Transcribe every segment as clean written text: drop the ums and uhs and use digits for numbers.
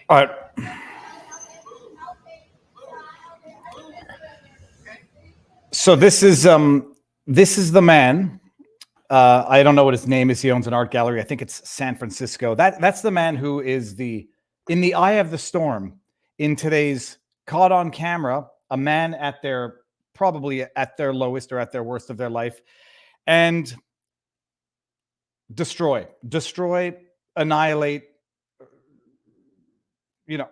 All right. So this is the man. I don't know what his name is. He owns an art gallery. I think it's San Francisco. That's the man who is in the eye of the storm in today's caught on camera, a man at their probably at their lowest or at their worst of their life, and destroy, annihilate,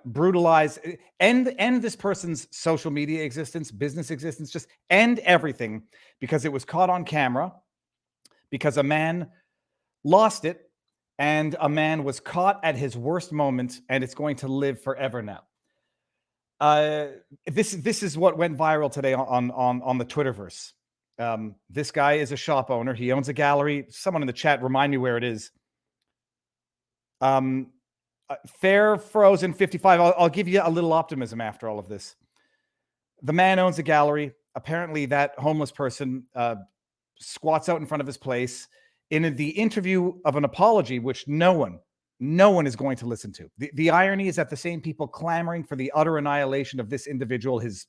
brutalize, end this person's social media existence, business existence, just end everything because it was caught on camera, because a man lost it and a man was caught at his worst moment, and it's going to live forever now. This is what went viral today on the Twitterverse. This guy is a shop owner. He owns a gallery. Someone in the chat, remind me where it is. Fair Frozen 55. I'll give you a little optimism after all of this. The man owns a gallery. Apparently, that homeless person squats out in front of his place in the interview of an apology, which no one is going to listen to. The irony is that the same people clamoring for the utter annihilation of this individual, his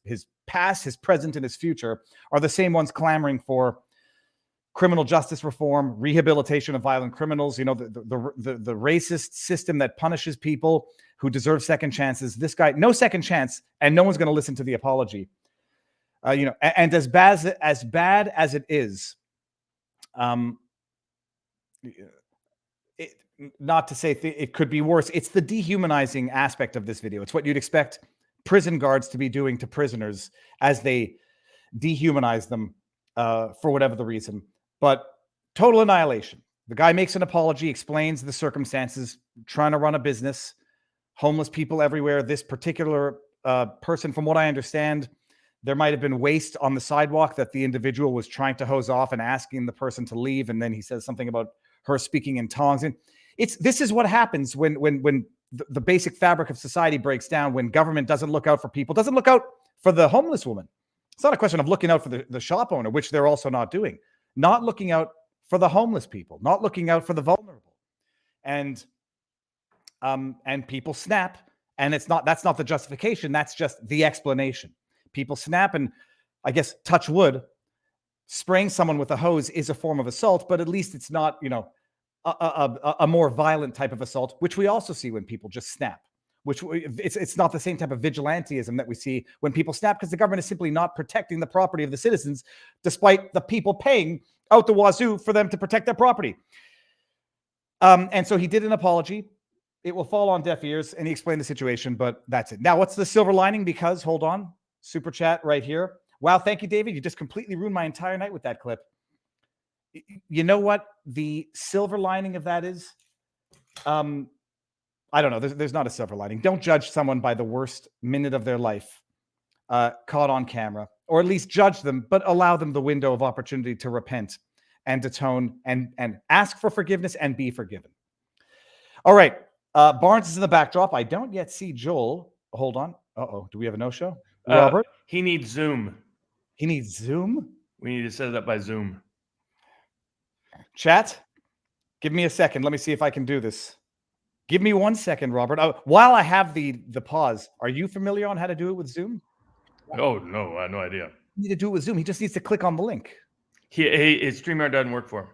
past, his present, and his future, are the same ones clamoring for criminal justice reform, rehabilitation of violent criminals, the racist system that punishes people who deserve second chances. This guy, no second chance, and no one's going to listen to the apology. And as bad as it is, not to say it could be worse. It's the dehumanizing aspect of this video. It's what you'd expect prison guards to be doing to prisoners as they dehumanize them for whatever the reason. But total annihilation. The guy makes an apology, explains the circumstances, trying to run a business, homeless people everywhere. This particular person, from what I understand, there might have been waste on the sidewalk that the individual was trying to hose off and asking the person to leave. And then he says something about her speaking in tongues. And this is what happens when the basic fabric of society breaks down, when government doesn't look out for people, doesn't look out for the homeless woman. It's not a question of looking out for the shop owner, which they're also not doing. Not looking out for the homeless people, not looking out for the vulnerable. And people snap, and that's not the justification, that's just the explanation. People snap, and I guess, touch wood, spraying someone with a hose is a form of assault, but at least it's not, a more violent type of assault, which we also see when people just snap. It's not the same type of vigilantism that we see when people snap, because the government is simply not protecting the property of the citizens, despite the people paying out the wazoo for them to protect their property. And so he did an apology. It will fall on deaf ears, and he explained the situation, but that's it. Now, what's the silver lining? Because, hold on, super chat right here. Wow, thank you, David. You just completely ruined my entire night with that clip. You know what the silver lining of that is? I don't know. There's not a silver lining. Don't judge someone by the worst minute of their life caught on camera, or at least judge them, but allow them the window of opportunity to repent and atone and ask for forgiveness and be forgiven. All right. Barnes is in the backdrop. I don't yet see Joel. Hold on. Uh-oh. Do we have a no-show? Robert? He needs Zoom. He needs Zoom? We need to set it up by Zoom. Chat, give me a second. Let me see if I can do this. Give me 1 second, Robert. While I have the pause, are you familiar on how to do it with Zoom? Oh, no, I have no idea. You need to do it with Zoom. He just needs to click on the link. His StreamYard doesn't work for him.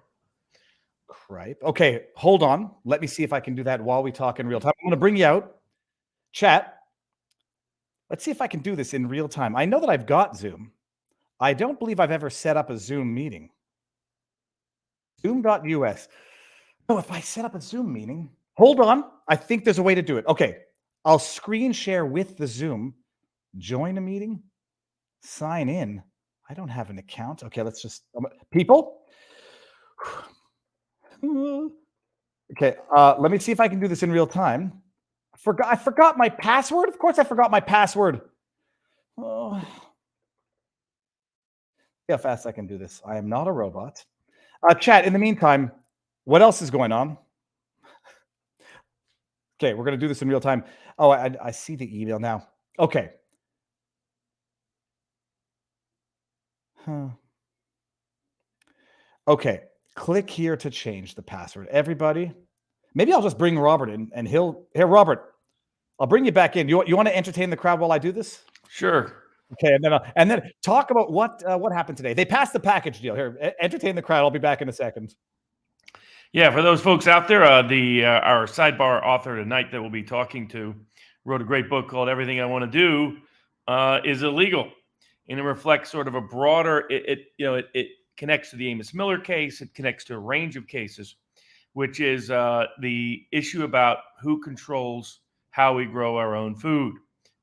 Cripe. Okay, hold on. Let me see if I can do that while we talk in real time. I'm going to bring you out. Chat, let's see if I can do this in real time. I know that I've got Zoom. I don't believe I've ever set up a Zoom meeting. Zoom.us. Oh, if I set up a Zoom meeting, hold on. I think there's a way to do it. Okay, I'll screen share with the Zoom. Join a meeting. Sign in. I don't have an account. Okay, let's just... people? Okay, let me see if I can do this in real time. I forgot my password. Of course I forgot my password. Oh. See how fast I can do this. I am not a robot. Chat, in the meantime, what else is going on? Okay, we're going to do this in real time. Oh, I see the email now. Okay. Huh. Okay, click here to change the password. Everybody, maybe I'll just bring Robert in, and here, Robert, I'll bring you back in. You want to entertain the crowd while I do this? Sure. Okay, and then talk about what happened today. They passed the package deal. Here, entertain the crowd. I'll be back in a second. Yeah, for those folks out there, our sidebar author tonight that we'll be talking to wrote a great book called "Everything I Want to Do Is Illegal," and it reflects sort of a broader. It connects to the Amos Miller case. It connects to a range of cases, which is the issue about who controls how we grow our own food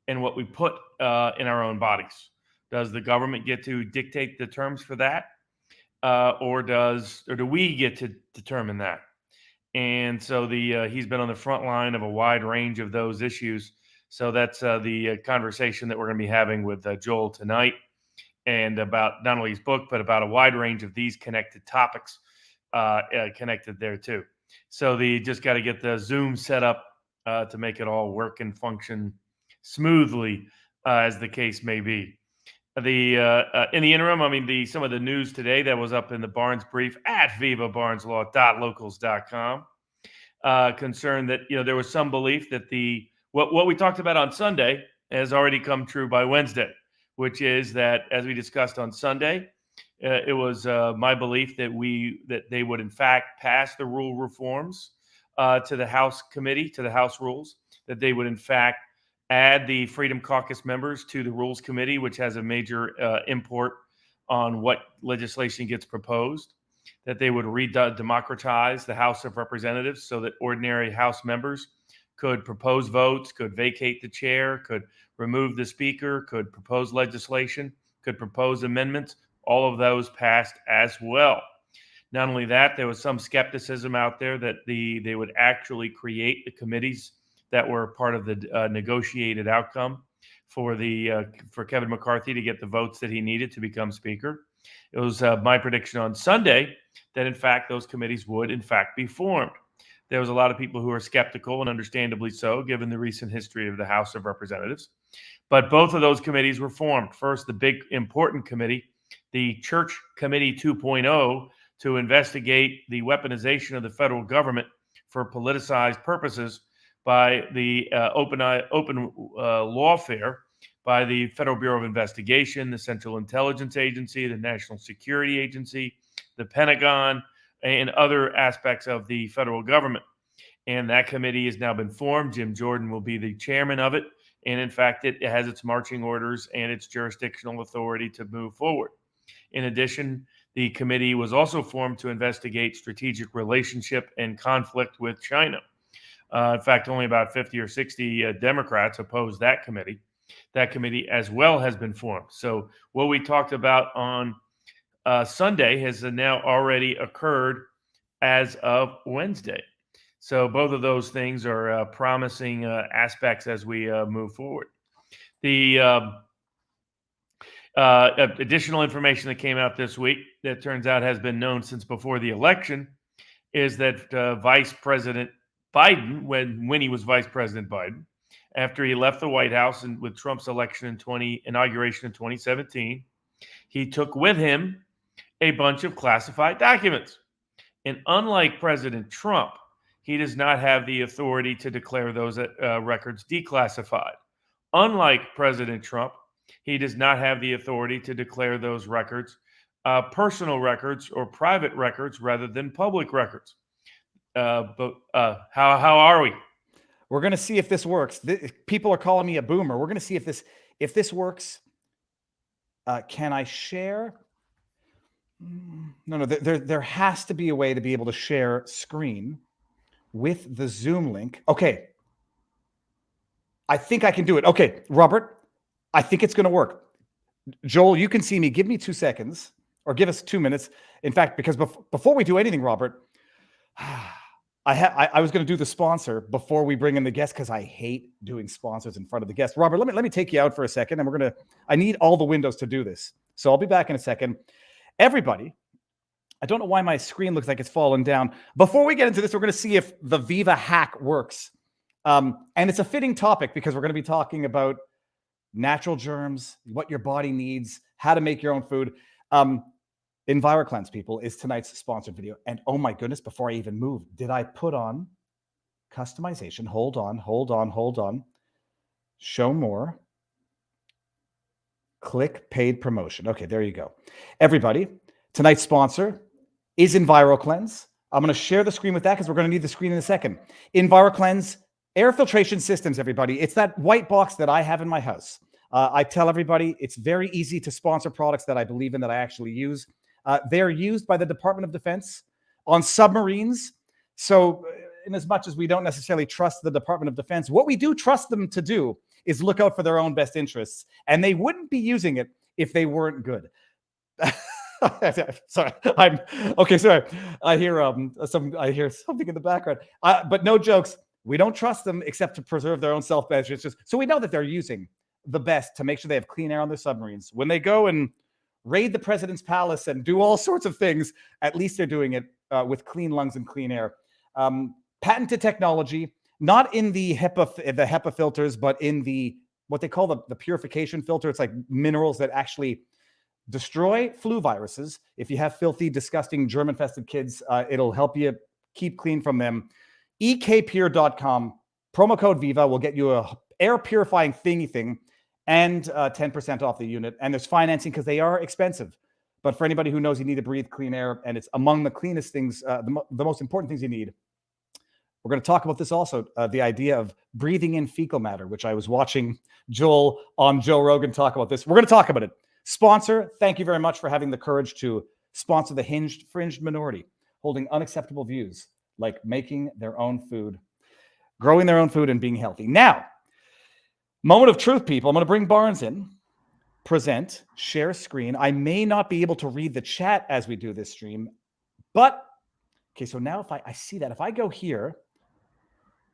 and what we put in our own bodies. Does the government get to dictate the terms for that? Or do we get to determine that? And so he's been on the front line of a wide range of those issues. So that's the conversation that we're going to be having with Joel tonight, and about not only his book, but about a wide range of these connected topics connected there too. So just got to get the Zoom set up to make it all work and function smoothly, as the case may be. In the interim, I mean, some of the news today that was up in the Barnes brief at vivabarneslaw.locals.com concerned that there was some belief that what we talked about on Sunday has already come true by Wednesday, which is that, as we discussed on Sunday, it was my belief that they would in fact pass the rule reforms to the House committee, to the House rules, that they would in fact add the Freedom Caucus members to the Rules Committee, which has a major import on what legislation gets proposed, that they would democratize the House of Representatives so that ordinary House members could propose votes, could vacate the chair, could remove the speaker, could propose legislation, could propose amendments. All of those passed as well. Not only that, there was some skepticism out there that they would actually create the committees that were part of the negotiated outcome for Kevin McCarthy to get the votes that he needed to become Speaker. It was my prediction on Sunday that, in fact, those committees would, in fact, be formed. There was a lot of people who were skeptical, and understandably so, given the recent history of the House of Representatives. But both of those committees were formed. First, the big important committee, the Church Committee 2.0, to investigate the weaponization of the federal government for politicized purposes by the open lawfare by the Federal Bureau of Investigation, the Central Intelligence Agency, the National Security Agency, the Pentagon, and other aspects of the federal government. And that committee has now been formed. Jim Jordan will be the chairman of it. And in fact, it has its marching orders and its jurisdictional authority to move forward. In addition, the committee was also formed to investigate strategic relationship and conflict with China. In fact, only about 50 or 60 Democrats opposed that committee. That committee as well has been formed. So what we talked about on Sunday has now already occurred as of Wednesday. So both of those things are promising aspects as we move forward. The additional information that came out this week that turns out has been known since before the election is that Vice President Biden, when he was Vice President Biden, after he left the White House and with Trump's inauguration in 2017, he took with him a bunch of classified documents. And unlike President Trump, he does not have the authority to declare those records declassified. Unlike President Trump, he does not have the authority to declare those records personal records or private records rather than public records. But how are we? We're going to see if this works. People are calling me a boomer. We're going to see if this works. Can I share? No. There has to be a way to be able to share screen with the Zoom link. Okay. I think I can do it. Okay, Robert, I think it's going to work. Joel, you can see me. Give me 2 seconds, or give us 2 minutes. In fact, because before we do anything, Robert, I was going to do the sponsor before we bring in the guest, because I hate doing sponsors in front of the guest. Robert, let me take you out for a second, and I need all the windows to do this. So I'll be back in a second. Everybody, I don't know why my screen looks like it's fallen down. Before we get into this, we're going to see if the Viva hack works. And it's a fitting topic because we're going to be talking about natural germs, what your body needs, how to make your own food. EnviroCleanse, people, is tonight's sponsored video. And oh my goodness, before I even move, did I put on customization? Hold on. Show more. Click paid promotion. Okay, there you go. Everybody, tonight's sponsor is EnviroCleanse. I'm going to share the screen with that because we're going to need the screen in a second. EnviroCleanse air filtration systems, everybody. It's that white box that I have in my house. I tell everybody it's very easy to sponsor products that I believe in, that I actually use. They're used by the Department of Defense on submarines. So in as much as we don't necessarily trust the Department of Defense, what we do trust them to do is look out for their own best interests. And they wouldn't be using it if they weren't good. Sorry, I'm okay. Sorry, I hear something in the background. But no jokes. We don't trust them except to preserve their own self-benefit. It's just so we know that they're using the best to make sure they have clean air on their submarines. When they go and raid the president's palace and do all sorts of things, at least they're doing it with clean lungs and clean air. Patented technology, not in the HEPA filters, but in the what they call the purification filter. It's like minerals that actually destroy flu viruses. If you have filthy, disgusting, germ-infested kids, it'll help you keep clean from them. ekpure.com, promo code Viva will get you a air purifying thingy thing and 10% off the unit. And there's financing because they are expensive. But for anybody who knows you need to breathe clean air, and it's among the cleanest things, the most important things you need. We're going to talk about this also, the idea of breathing in fecal matter, which I was watching Joel on Joe Rogan talk about this. We're going to talk about it. Sponsor, thank you very much for having the courage to sponsor the fringed minority, holding unacceptable views like making their own food, growing their own food, and being healthy. Now, moment of truth, people. I'm going to bring Barnes in, present, share screen. I may not be able to read the chat as we do this stream, but okay, so now if I see that, if I go here,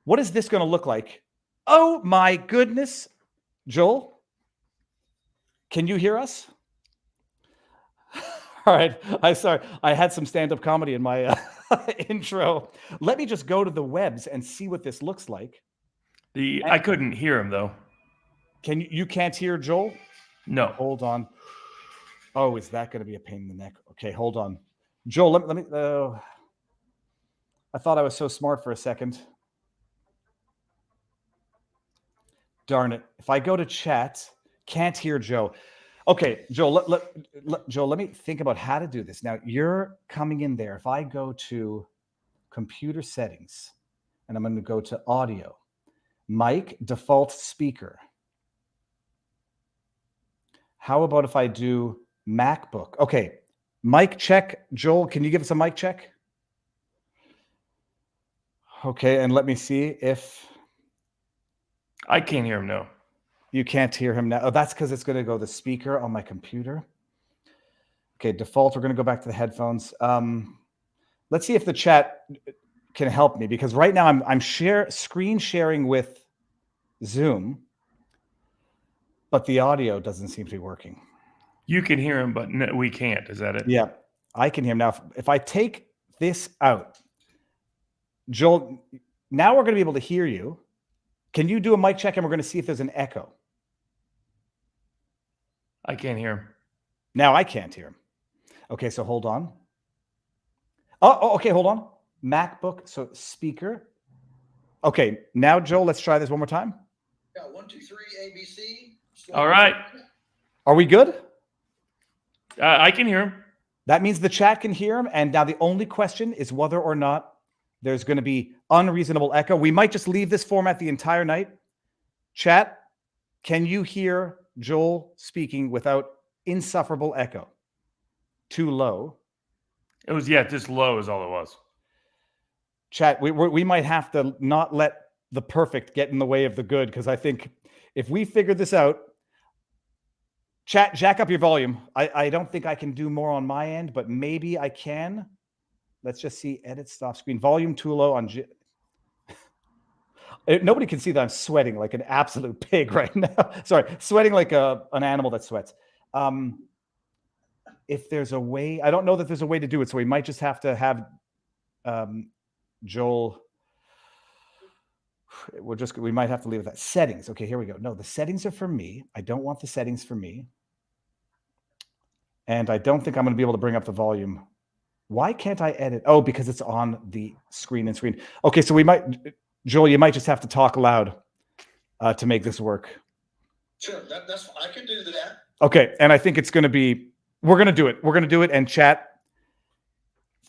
what is this going to look like? Oh my goodness. Joel, can you hear us? All right. Sorry. I had some stand-up comedy in my intro. Let me just go to the webs and see what this looks like. I couldn't hear him though. You can't hear Joel? No. Hold on. Oh, is that going to be a pain in the neck? Okay, hold on. Joel, let me I thought I was so smart for a second. Darn it. If I go to chat, can't hear Joe. Okay, Joel, let me think about how to do this. Now, you're coming in there. If I go to computer settings, and I'm going to go to audio, mic, default speaker. How about if I do MacBook? Okay, mic check. Joel, can you give us a mic check? Okay, and let me see if... I can't hear him, no. You can't hear him now. Oh, that's because it's going to go the speaker on my computer. Okay, default. We're going to go back to the headphones. Let's see if the chat can help me, because right now I'm screen sharing with Zoom, but the audio doesn't seem to be working. You can hear him, but no, we can't. Is that it? Yeah, I can hear him now. If I take this out, Joel, now we're going to be able to hear you. Can you do a mic check, and we're going to see if there's an echo? I can't hear him. Now I can't hear him. Okay, so hold on. Oh, okay, hold on. MacBook, so speaker. Okay, now, Joel, let's try this one more time. Yeah, 1, 2, 3, ABC. All right. Are we good? I can hear him. That means the chat can hear him. And now the only question is whether or not there's going to be unreasonable echo. We might just leave this format the entire night. Chat, can you hear Joel speaking without insufferable echo? Too low. It was, yeah, just low is all it was. Chat, we might have to not let the perfect get in the way of the good, because I think if we figure this out, chat, jack up your volume. I don't think I can do more on my end, but maybe I can. Let's just see. Edit, stop screen. Volume too low on... Nobody can see that I'm sweating like an absolute pig right now. Sorry, sweating like an animal that sweats. If there's a way... I don't know that there's a way to do it, so we might just have to have... Joel, we might have to leave it at that. Settings. Okay, here we go. No, the settings are for me. I don't want the settings for me. And I don't think I'm going to be able to bring up the volume. Why can't I edit? Oh, because it's on the screen and screen. Okay, so we might, Joel, you might just have to talk loud to make this work. Sure, that's I can do that. Okay, and I think it's going to be, we're going to do it. We're going to do it, and chat,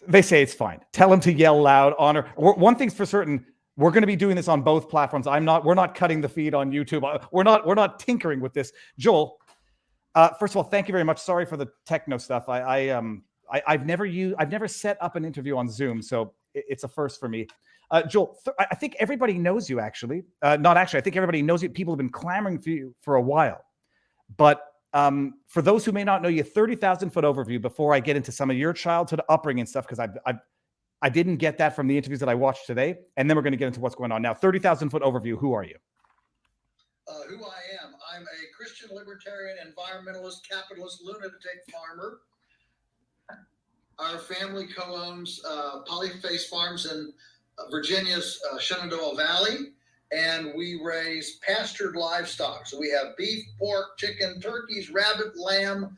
they say it's fine. Tell them to yell loud. Honor. One thing's for certain, we're going to be doing this on both platforms. We're not cutting the feed on YouTube. We're not tinkering with this. Joel, first of all, thank you very much. Sorry for the techno stuff. I've never set up an interview on Zoom, so it's a first for me. Joel, I think everybody knows you, actually. Not actually. I think everybody knows you. People have been clamoring for you for a while. But for those who may not know you, 30,000-foot overview before I get into some of your childhood upbringing and stuff, because I didn't get that from the interviews that I watched today. And then we're going to get into what's going on now. 30,000-foot overview. Who are you? Who I am. I'm a Christian libertarian, environmentalist, capitalist, lunatic farmer. Our family co-owns Polyface Farms in Virginia's Shenandoah Valley, and we raise pastured livestock. So we have beef, pork, chicken, turkeys, rabbit, lamb,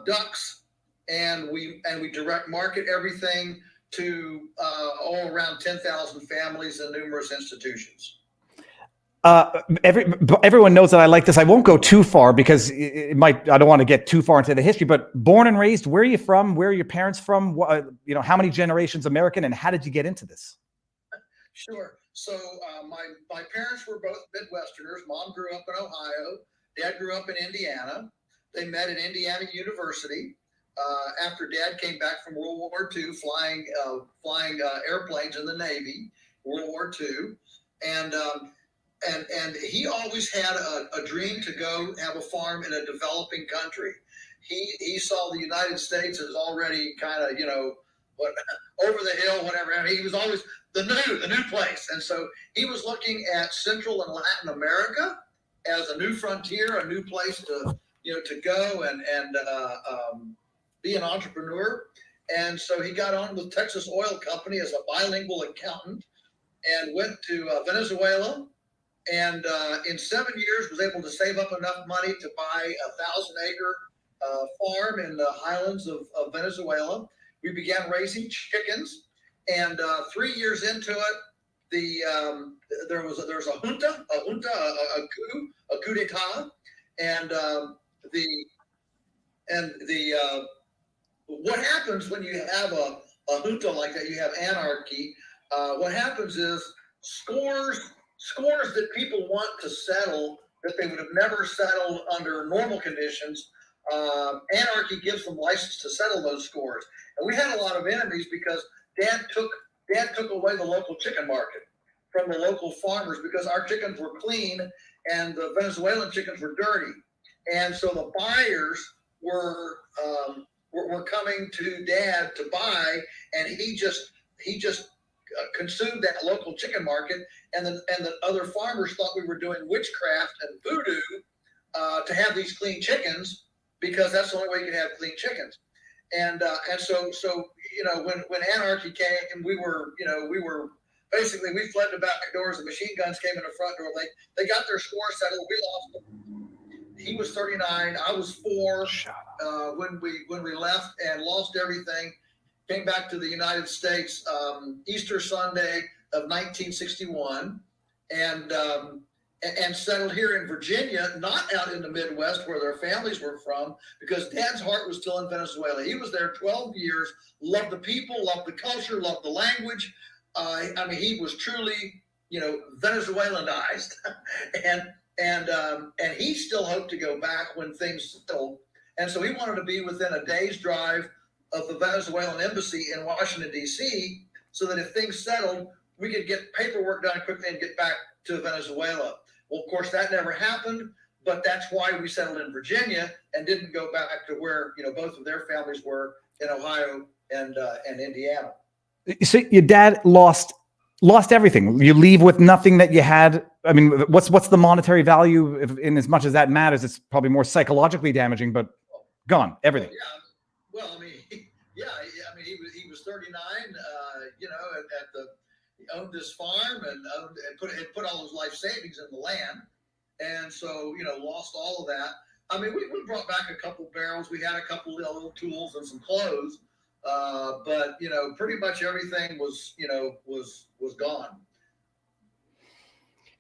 ducks, and we direct market everything to all around 10,000 families and numerous institutions. Everyone knows that I like this. I won't go too far because I don't want to get too far into the history, but born and raised, where are you from? Where are your parents from? How many generations American, and how did you get into this? Sure. So my parents were both Midwesterners. Mom grew up in Ohio. Dad grew up in Indiana. They met at Indiana University after Dad came back from World War II, flying airplanes in the Navy, World War II, and he always had a dream to go have a farm in a developing country. He saw the United States as already kind of, over the hill, whatever. And he was always the new place. And so he was looking at Central and Latin America as a new frontier, a new place to go and be an entrepreneur. And so he got on with Texas Oil Company as a bilingual accountant and went to Venezuela. And in 7 years was able to save up enough money to buy a 1,000-acre farm in the highlands of Venezuela. We began raising chickens, and 3 years into it, there was a junta, a coup d'état, and what happens when you have a junta like that? You have anarchy. What happens is scores that people want to settle that they would have never settled under normal conditions. Anarchy gives them license to settle those scores. And we had a lot of enemies because Dad took away the local chicken market from the local farmers because our chickens were clean and the Venezuelan chickens were dirty. And so the buyers were coming to Dad to buy, and he just consumed that local chicken market, and the other farmers thought we were doing witchcraft and voodoo to have these clean chickens, because that's the only way you can have clean chickens. And so when anarchy came, and we were basically, we fled the back doors. The machine guns came in the front door. They got their score settled. We lost them. He was 39. I was 4 when we left and lost everything. Came back to the United States Easter Sunday of 1961, and settled here in Virginia, not out in the Midwest where their families were from, because Dad's heart was still in Venezuela. He was there 12 years, loved the people, loved the culture, loved the language. He was truly, Venezuelanized, and he still hoped to go back when things settled. And so he wanted to be within a day's drive of the Venezuelan embassy in Washington, D.C., so that if things settled, we could get paperwork done quickly and get back to Venezuela. Well, of course, that never happened, but that's why we settled in Virginia and didn't go back to where, both of their families were in Ohio and Indiana. So your dad lost everything. You leave with nothing that you had. I mean, what's the monetary value? In as much as that matters, it's probably more psychologically damaging, but gone, everything. Yeah. Well, he was 39, owned this farm and put all his life savings in the land, and so lost all of that. I mean, we brought back a couple barrels. We had a couple little tools and some clothes, but pretty much everything was gone.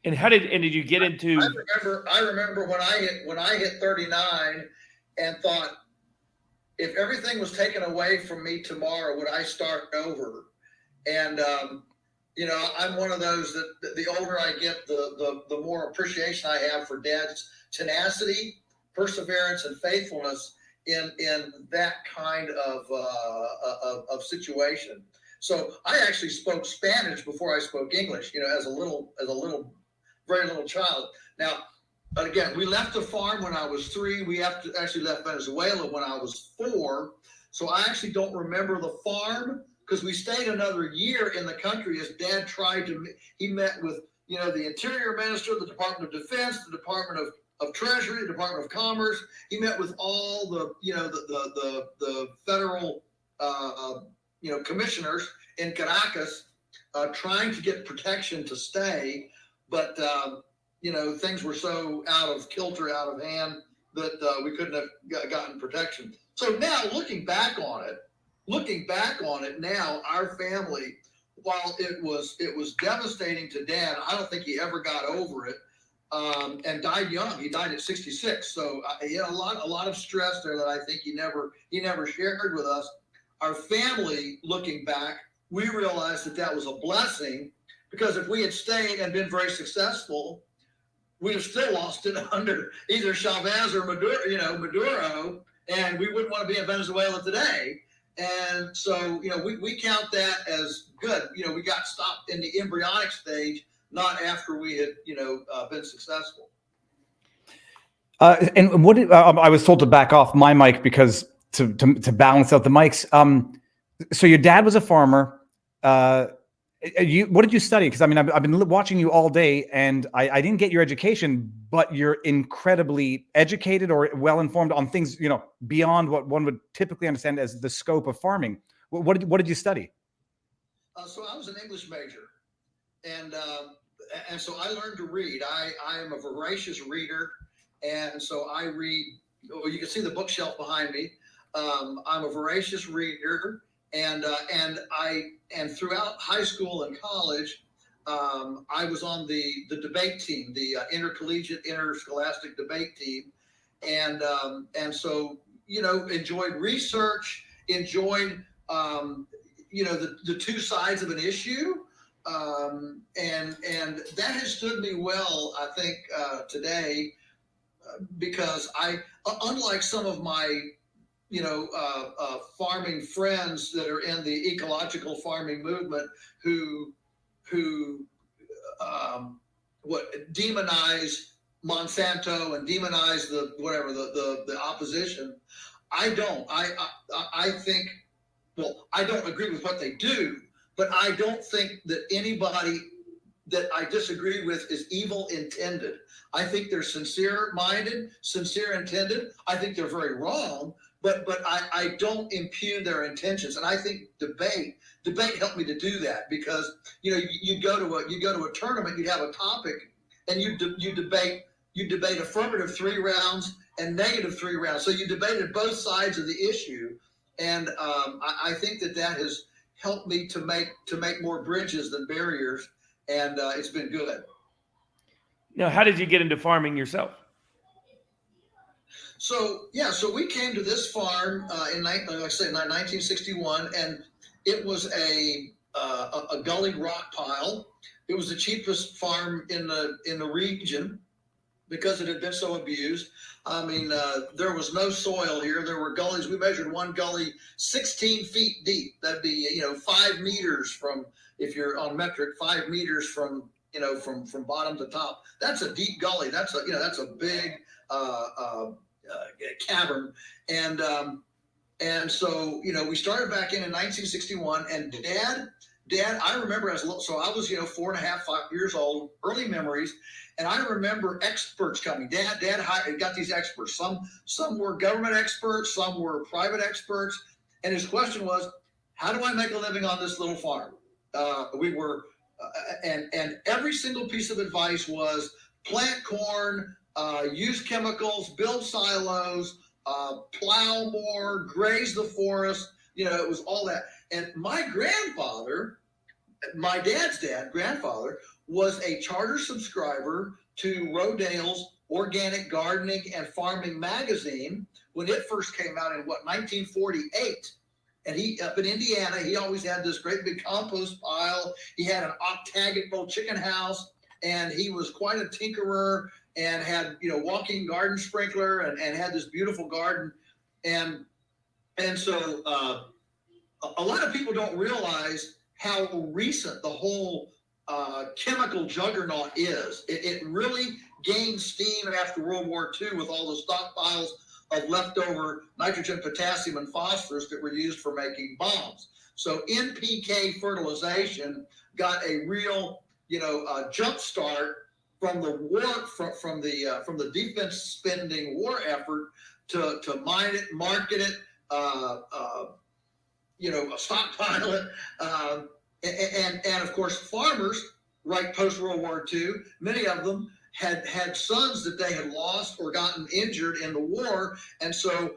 And did you get into? I remember when I hit 39 and thought, if everything was taken away from me tomorrow, would I start over? And I'm one of those that the older I get, the more appreciation I have for Dad's tenacity, perseverance, and faithfulness in that kind of situation. So I actually spoke Spanish before I spoke English, as a very little child. Now, again, we left the farm when I was 3. We actually left Venezuela when I was 4. So I actually don't remember the farm, because we stayed another year in the country as Dad he met with, the Interior Minister, the Department of Defense, the Department of Treasury, the Department of Commerce. He met with all the, the federal, commissioners in Caracas, trying to get protection to stay. But, things were so out of kilter, out of hand, that we couldn't have gotten protection. So now looking back on it now, our family, while it was devastating to Dad, I don't think he ever got over it, and died young. He died at 66. So he had a lot of stress there that I think he never shared with us. Our family, looking back, we realized that was a blessing, because if we had stayed and been very successful, we'd have still lost it under either Chavez or Maduro, and we wouldn't want to be in Venezuela today. And so, we count that as good. We got stopped in the embryonic stage, not after we had, been successful. And what I was told to back off my mic because to balance out the mics. So your dad was a farmer. What did you study? Because I've been watching you all day, and I didn't get your education, but you're incredibly educated or well informed on things beyond what one would typically understand as the scope of farming. What did you study? So I was an English major, and so I learned to read. I am a voracious reader, and so I read. Well, you can see the bookshelf behind me. I'm a voracious reader. And throughout high school and college, I was on the debate team, the intercollegiate interscholastic debate team, and so enjoyed research, enjoyed the two sides of an issue, and that has stood me well, I think, today, because unlike some of my farming friends that are in the ecological farming movement who demonize Monsanto and demonize the opposition. I don't. I think, well, I don't agree with what they do, but I don't think that anybody that I disagree with is evil intended. I think they're sincere intended. I think they're very wrong, but I don't impugn their intentions. And I think debate helped me to do that, because you go to a tournament, you have a topic, and you debate affirmative 3 rounds and negative 3 rounds. So you debated both sides of the issue, and I think that has helped me to make more bridges than barriers, and it's been good. Now, how did you get into farming yourself? So we came to this farm in 1961, and it was a gully rock pile. It was the cheapest farm in the region because it had been so abused. I mean, there was no soil here. There were gullies. We measured one gully 16 feet deep. That'd be 5 meters from, if you're on metric, 5 meters from from bottom to top. That's a deep gully. That's a big cavern, and so we started back in 1961, and Dad, I remember so I was 4.5, 5 years old, early memories, and I remember experts coming. Dad got these experts. Some were government experts, some were private experts, and his question was, how do I make a living on this little farm? We were and every single piece of advice was plant corn, use chemicals, build silos, plow more, graze the forest. It was all that. And my grandfather, my dad's grandfather, was a charter subscriber to Rodale's Organic Gardening and Farming magazine when it first came out in 1948. And he, up in Indiana, he always had this great big compost pile. He had an octagonal chicken house, and he was quite a tinkerer and had, walking garden sprinkler and had this beautiful garden. And so a lot of people don't realize how recent the whole chemical juggernaut is. It really gained steam after World War II with all the stockpiles of leftover nitrogen, potassium, and phosphorus that were used for making bombs. So NPK fertilization got a real, jump start from the war, from the defense spending war effort to mine it, market it, stockpile it, and of course farmers, right post World War II, many of them had sons that they had lost or gotten injured in the war, and so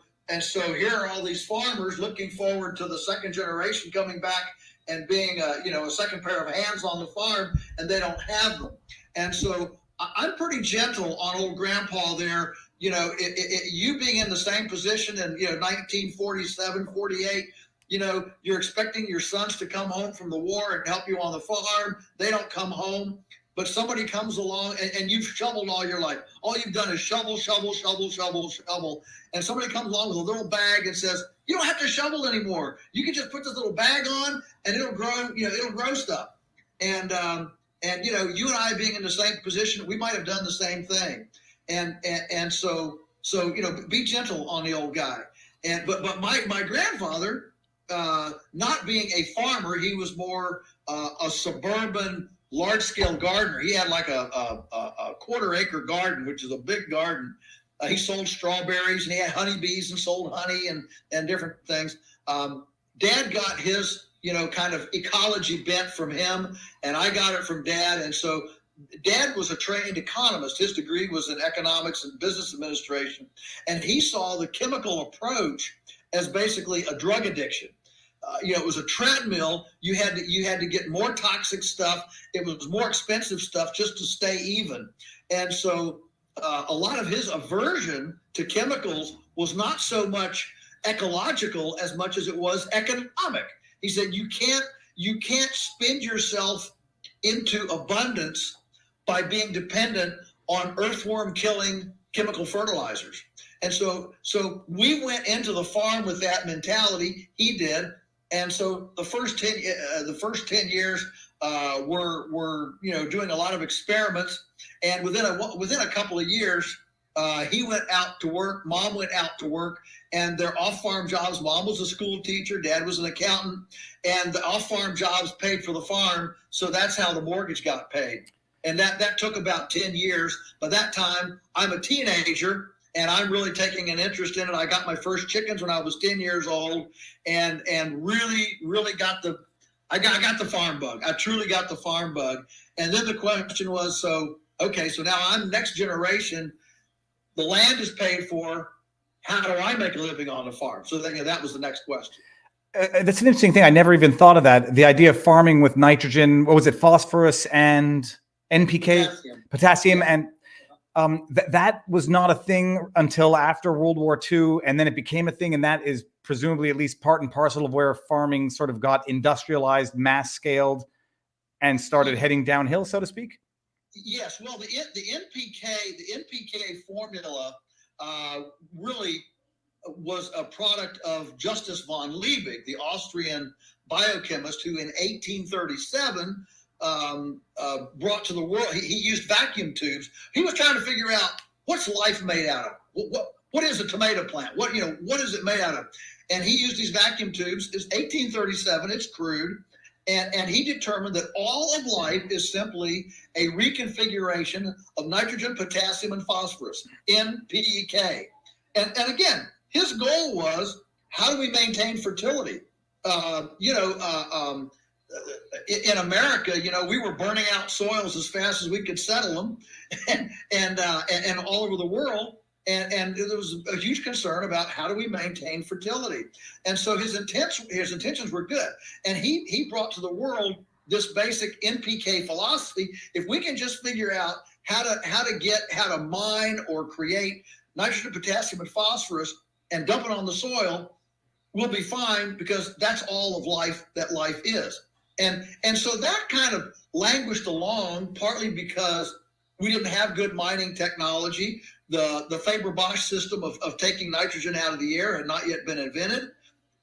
here are all these farmers looking forward to the second generation coming back and being a second pair of hands on the farm, and they don't have them. And so I'm pretty gentle on old grandpa there. You being in the same position in 1947, 48. You're expecting your sons to come home from the war and help you on the farm. They don't come home, but somebody comes along and you've shoveled all your life. All you've done is shovel. And somebody comes along with a little bag and says, you don't have to shovel anymore. You can just put this little bag on and it'll grow, it'll grow stuff. And you and I being in the same position, we might have done the same thing. And so be gentle on the old guy. But my grandfather, not being a farmer, he was more a suburban, large-scale gardener. He had like a quarter-acre garden, which is a big garden. He sold strawberries, and he had honeybees and sold honey and different things. Dad got his, kind of ecology bent from him, and I got it from Dad. And so Dad was a trained economist. His degree was in economics and business administration, and he saw the chemical approach as basically a drug addiction. It was a treadmill. You had to get more toxic stuff. It was more expensive stuff just to stay even. And so a lot of his aversion to chemicals was not so much ecological as much as it was economic. He said you can't spend yourself into abundance by being dependent on earthworm killing chemical fertilizers. And so we went into the farm with that mentality. He did. And so the first 10 years we're doing a lot of experiments, and within a couple of years he went out to work, Mom went out to work, and their off-farm jobs. Mom was a school teacher, Dad was an accountant, and the off-farm jobs paid for the farm. So that's how the mortgage got paid. And that took about 10 years. By that time, I'm a teenager, and I'm really taking an interest in it. I got my first chickens when I was 10 years old, and really got the farm bug. I truly got the farm bug. And then the question was, so now I'm next generation. The land is paid for. How do I make a living on the farm? So that was the next question. That's an interesting thing. I never even thought of that. The idea of farming with nitrogen, what was it, phosphorus and NPK, potassium, and that was not a thing until after World War II, and then it became a thing, and that is presumably at least part and parcel of where farming sort of got industrialized, mass-scaled, and started heading downhill, so to speak? Yes. Well, the NPK formula really was a product of Justus von Liebig, the Austrian biochemist, who in 1837 brought to the world. He used vacuum tubes. He was trying to figure out what's life made out of. What is a tomato plant? What is it made out of? And he used these vacuum tubes. It's 1837. It's crude. And he determined that all of life is simply a reconfiguration of nitrogen, potassium, and phosphorus, NPK. And again, his goal was, how do we maintain fertility? in America, we were burning out soils as fast as we could settle them, and all over the world. And there was a huge concern about how do we maintain fertility. And so his intentions were good. And he brought to the world this basic NPK philosophy. If we can just figure out how to mine or create nitrogen, potassium, and phosphorus and dump it on the soil, we'll be fine, because that's all of life that life is. And so that kind of languished along, partly because we didn't have good mining technology. The Faber-Bosch system of taking nitrogen out of the air had not yet been invented.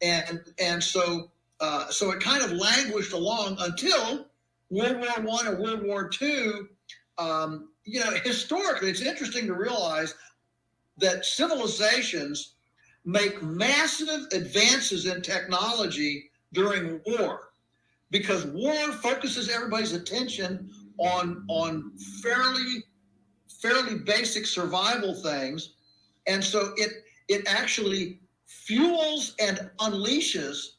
And so it kind of languished along until World War I and World War II. Historically, it's interesting to realize that civilizations make massive advances in technology during war, because war focuses everybody's attention on fairly basic survival things. And so it actually fuels and unleashes,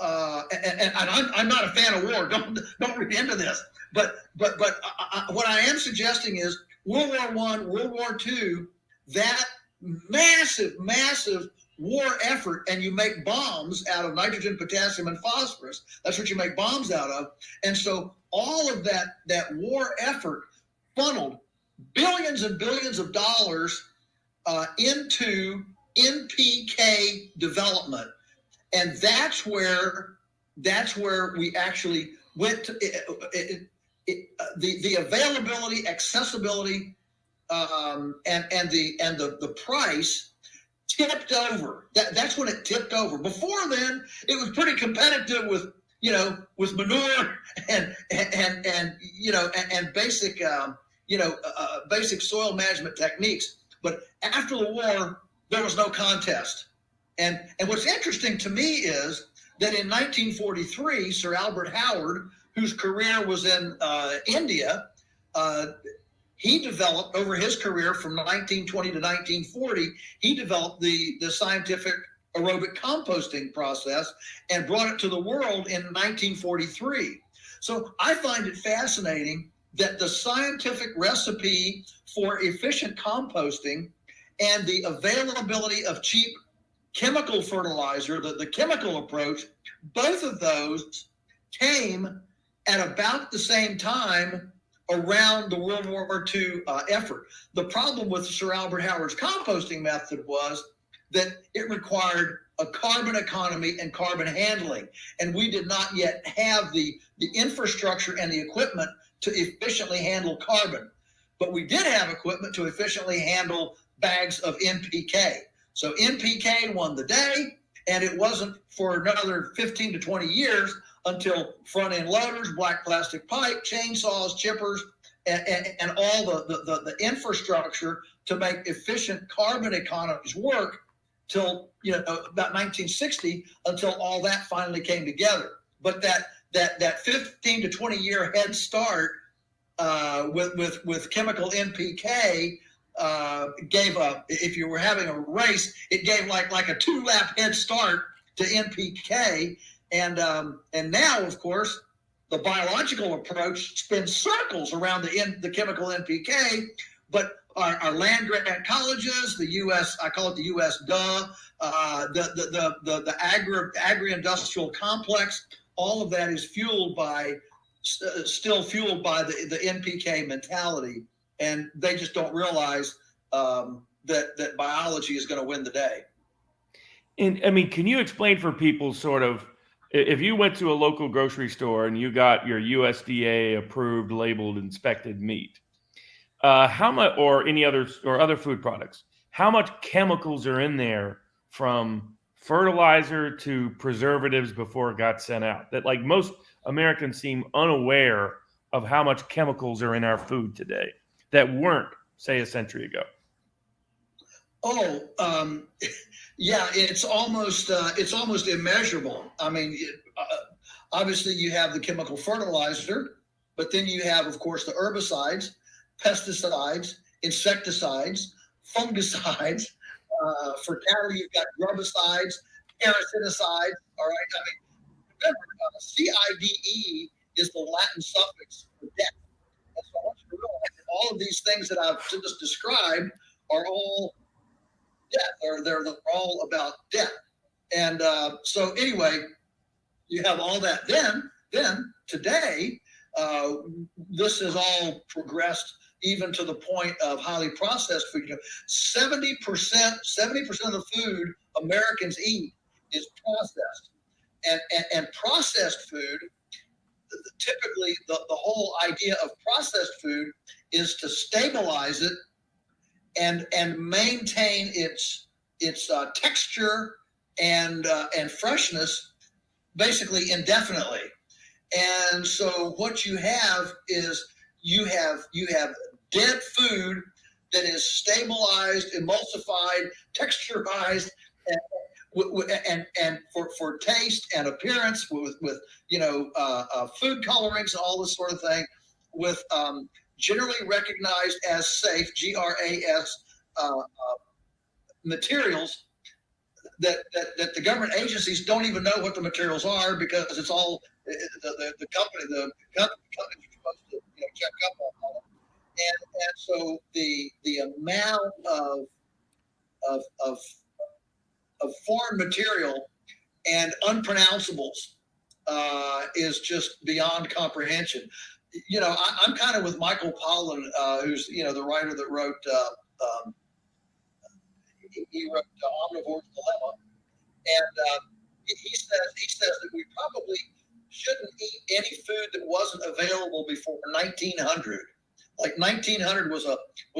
and I'm not a fan of war, don't read into this, but what I am suggesting is World War I, World War II, that massive war effort, and you make bombs out of nitrogen, potassium, and phosphorus. That's what you make bombs out of. And so all of that war effort funneled billions and billions of dollars into NPK development. And that's where we actually went to the availability, accessibility, and the price tipped over. That's when it tipped over. Before then, it was pretty competitive with manure and basic basic soil management techniques. But after the war, there was no contest. And what's interesting to me is that in 1943, Sir Albert Howard, whose career was in India, he developed, over his career from 1920 to 1940, he developed the scientific aerobic composting process and brought it to the world in 1943. So I find it fascinating that the scientific recipe for efficient composting and the availability of cheap chemical fertilizer, the chemical approach, both of those came at about the same time around the World War II effort. The problem with Sir Albert Howard's composting method was that it required a carbon economy and carbon handling. And we did not yet have the infrastructure and the equipment to efficiently handle carbon. But we did have equipment to efficiently handle bags of NPK. So NPK won the day, and it wasn't for another 15 to 20 years until front-end loaders, black plastic pipe, chainsaws, chippers, and all the infrastructure to make efficient carbon economies work till about 1960, until all that finally came together. But that 15 to 20 year head start with chemical NPK gave if you were having a race, it gave like a 2-lap head start to NPK. And now, of course, the biological approach spins circles around the chemical NPK. But our land grant colleges, the U.S., I call it the U.S. the agri-industrial complex, all of that is still fueled by the NPK mentality. And they just don't realize that biology is going to win the day. And I mean, can you explain for people sort of, if you went to a local grocery store and you got your USDA approved, labeled, inspected meat, how much, or any other, or other food products, how much chemicals are in there, from fertilizer to preservatives, before it got sent out? That, like, most Americans seem unaware of how much chemicals are in our food today that weren't, say, a century ago. Yeah, it's almost immeasurable. I mean, obviously you have the chemical fertilizer, but then you have, of course, the herbicides, pesticides, insecticides, fungicides. For cattle, you've got grubicides, parasiticides. All right. I mean, remember, CIDE is the Latin suffix for death. And so I want you to realize that all of these things that I've just described are all death. They're all about death. And so anyway, you have all that. Then today, this has all progressed even to the point of highly processed food. 70% of the food Americans eat is processed. And processed food, typically the whole idea of processed food is to stabilize it and maintain its texture and freshness basically indefinitely. And so what you have is you have dead food that is stabilized, emulsified, texturized, and for taste and appearance with food colorings, all this sort of thing, with generally recognized as safe GRAS materials that the government agencies don't even know what the materials are, because it's all the companies are supposed to check up on all of it. And so the amount of foreign material and unpronounceables is just beyond comprehension. I'm kind of with Michael Pollan, who's the writer that wrote he wrote Omnivore's Dilemma, and he says that we probably shouldn't eat any food that wasn't available before 1900. Like 1900 was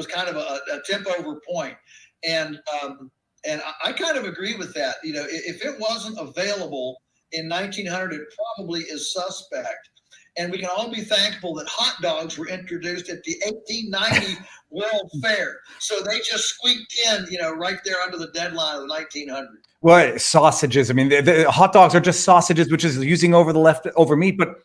kind of a tip over point, and I kind of agree with that. If it wasn't available in 1900, it probably is suspect. And we can all be thankful that hot dogs were introduced at the 1890 World Fair. So they just squeaked in, right there under the deadline of the 1900. Well, sausages. I mean, the hot dogs are just sausages, which is using over the leftover meat. But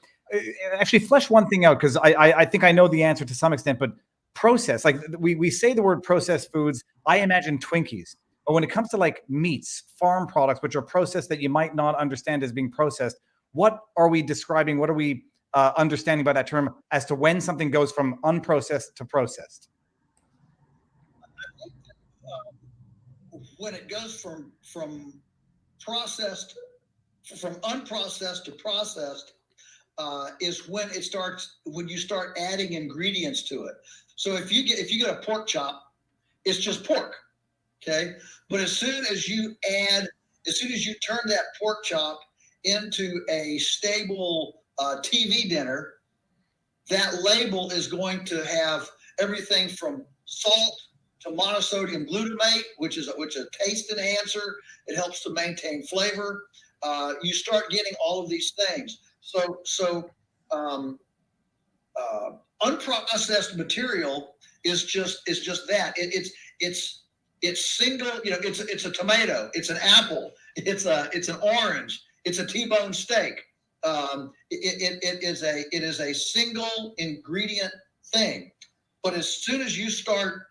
actually, flesh one thing out, because I think I know the answer to some extent. But processed, like we say the word processed foods, I imagine Twinkies. But when it comes to like meats, farm products, which are processed that you might not understand as being processed, what are we describing? What are we understanding by that term as to when something goes from unprocessed to processed? I think that, when it goes from unprocessed to processed is when you start adding ingredients to it. So if you get a pork chop, it's just pork, okay? But as soon as you turn that pork chop into a stable TV dinner, that label is going to have everything from salt to monosodium glutamate, which is a taste enhancer. It helps to maintain flavor. You start getting all of these things. So unprocessed material is just that. It's single. It's a tomato. It's an apple. It's an orange. It's a T-bone steak. It is a single ingredient thing. But as soon as you start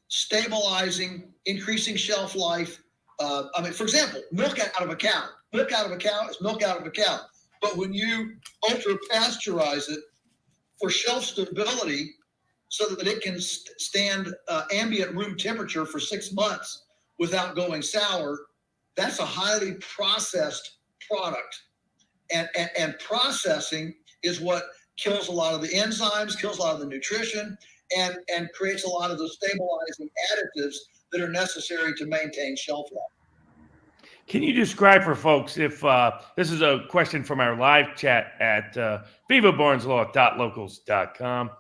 stabilizing, increasing shelf life, for example, milk out of a cow. Milk out of a cow is milk out of a cow. But when you ultra pasteurize it for shelf stability, so that it can stand ambient room temperature for 6 months without going sour, that's a highly processed product. And processing is what kills a lot of the enzymes, kills a lot of the nutrition, and creates a lot of the stabilizing additives that are necessary to maintain shelf life. Can you describe for folks, if this is a question from our live chat at vivabarneslaw.locals.com.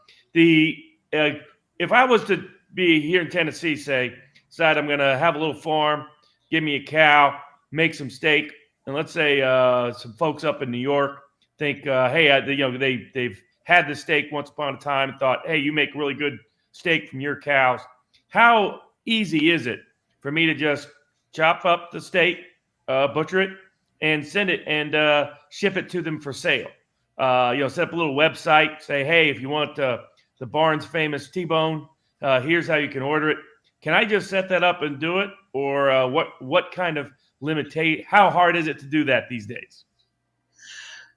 If I was to be here in Tennessee, say, decide I'm going to have a little farm, give me a cow, make some steak, and let's say some folks up in New York think, hey, they've had the steak once upon a time and thought, hey, you make really good steak from your cows. How easy is it for me to just chop up the steak, butcher it, and send it and ship it to them for sale? Set up a little website, say, hey, if you want the Barnes famous T-bone, here's how you can order it. Can I just set that up and do it? Or what kind of how hard is it to do that these days?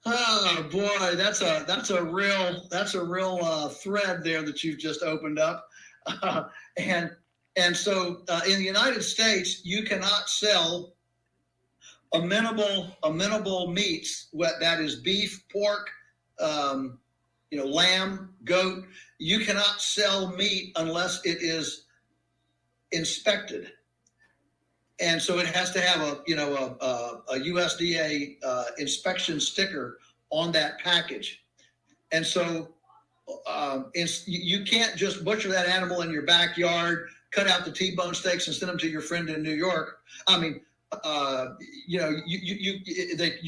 Oh boy, that's a real thread there that you've just opened up, uh, and so in the United States you cannot sell amenable meats. What that is, beef, pork, lamb, goat. You cannot sell meat unless it is inspected, and so it has to have a USDA inspection sticker on that package. And so you can't just butcher that animal in your backyard, cut out the T-bone steaks and send them to your friend in New York. I mean, you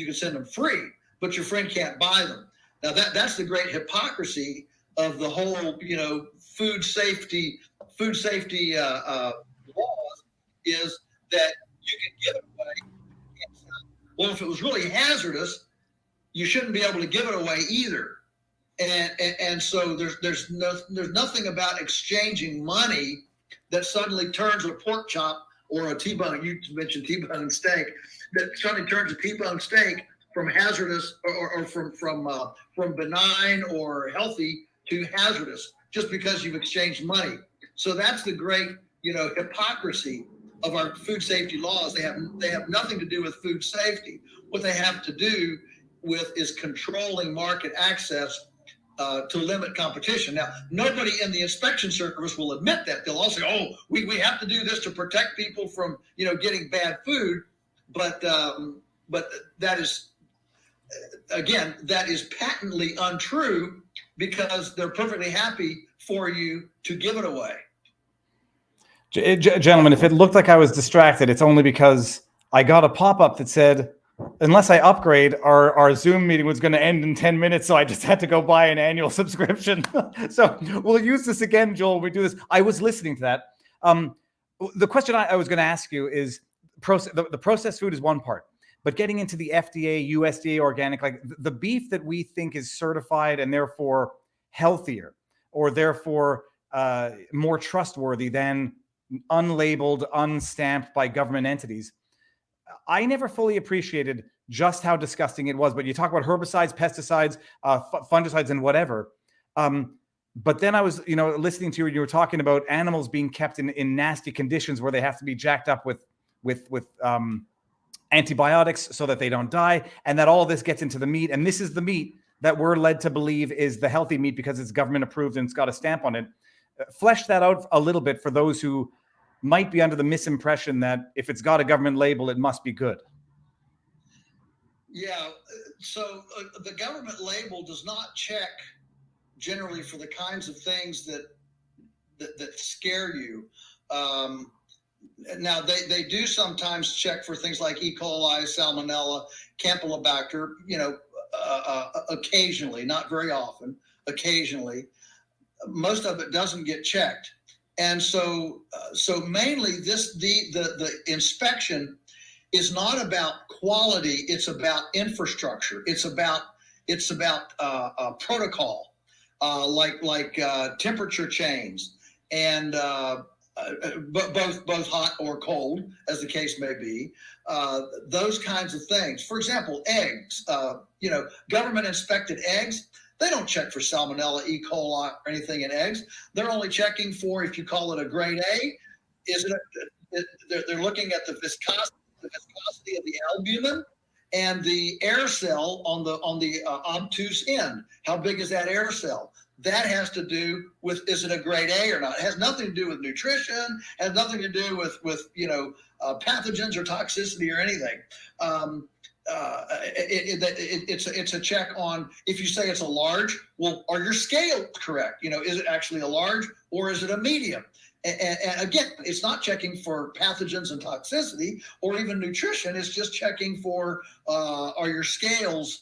can send them free, but your friend can't buy them. Now that's the great hypocrisy of the whole, food safety laws, is that you can give it away. Well, if it was really hazardous, you shouldn't be able to give it away either. And so there's nothing about exchanging money that suddenly turns a pork chop or a T-bone. You mentioned T-bone steak, that suddenly turns a T-bone steak from hazardous or from benign or healthy to hazardous just because you've exchanged money. So that's the great hypocrisy of our food safety laws. They have nothing to do with food safety. What they have to do with is controlling market access to limit competition. Now, nobody in the inspection service will admit that. They'll all say, "Oh, we have to do this to protect people from getting bad food," but that is, again, that is patently untrue, because they're perfectly happy for you to give it away. Gentlemen, if it looked like I was distracted, it's only because I got a pop-up that said, unless I upgrade, our Zoom meeting was going to end in 10 minutes, so I just had to go buy an annual subscription. So we'll use this again, Joel, when we do this. I was listening to that. The question I was going to ask you is, the processed food is one part, but getting into the FDA, USDA organic, like the beef that we think is certified and therefore healthier, or therefore more trustworthy than unlabeled, unstamped by government entities, I never fully appreciated just how disgusting it was. But you talk about herbicides, pesticides, fungicides, and whatever. But then I was, listening to you. You were talking about animals being kept in nasty conditions where they have to be jacked up with antibiotics so that they don't die, and that all of this gets into the meat. And this is the meat that we're led to believe is the healthy meat because it's government approved and it's got a stamp on it. Flesh that out a little bit for those who might be under the misimpression that if it's got a government label, it must be good. Yeah. So the government label does not check generally for the kinds of things that scare you. Now they do sometimes check for things like E. coli, salmonella, campylobacter, occasionally, not very often, occasionally. Most of it doesn't get checked. And so mainly the inspection is not about quality. It's about infrastructure. It's about protocol, like temperature chains and both hot or cold, as the case may be. Those kinds of things. For example, eggs. Government inspected eggs. They don't check for salmonella, E. coli, or anything in eggs. They're only checking for, if you call it a grade A, they're looking at the viscosity of the albumin and the air cell on the obtuse end. How big is that air cell? That has to do with, is it a grade A or not? It has nothing to do with nutrition. Has nothing to do with pathogens or toxicity or anything. It's a check on, if you say it's a large, well, are your scales correct? Is it actually a large or is it a medium? And again, it's not checking for pathogens and toxicity or even nutrition. It's just checking for, are your scales,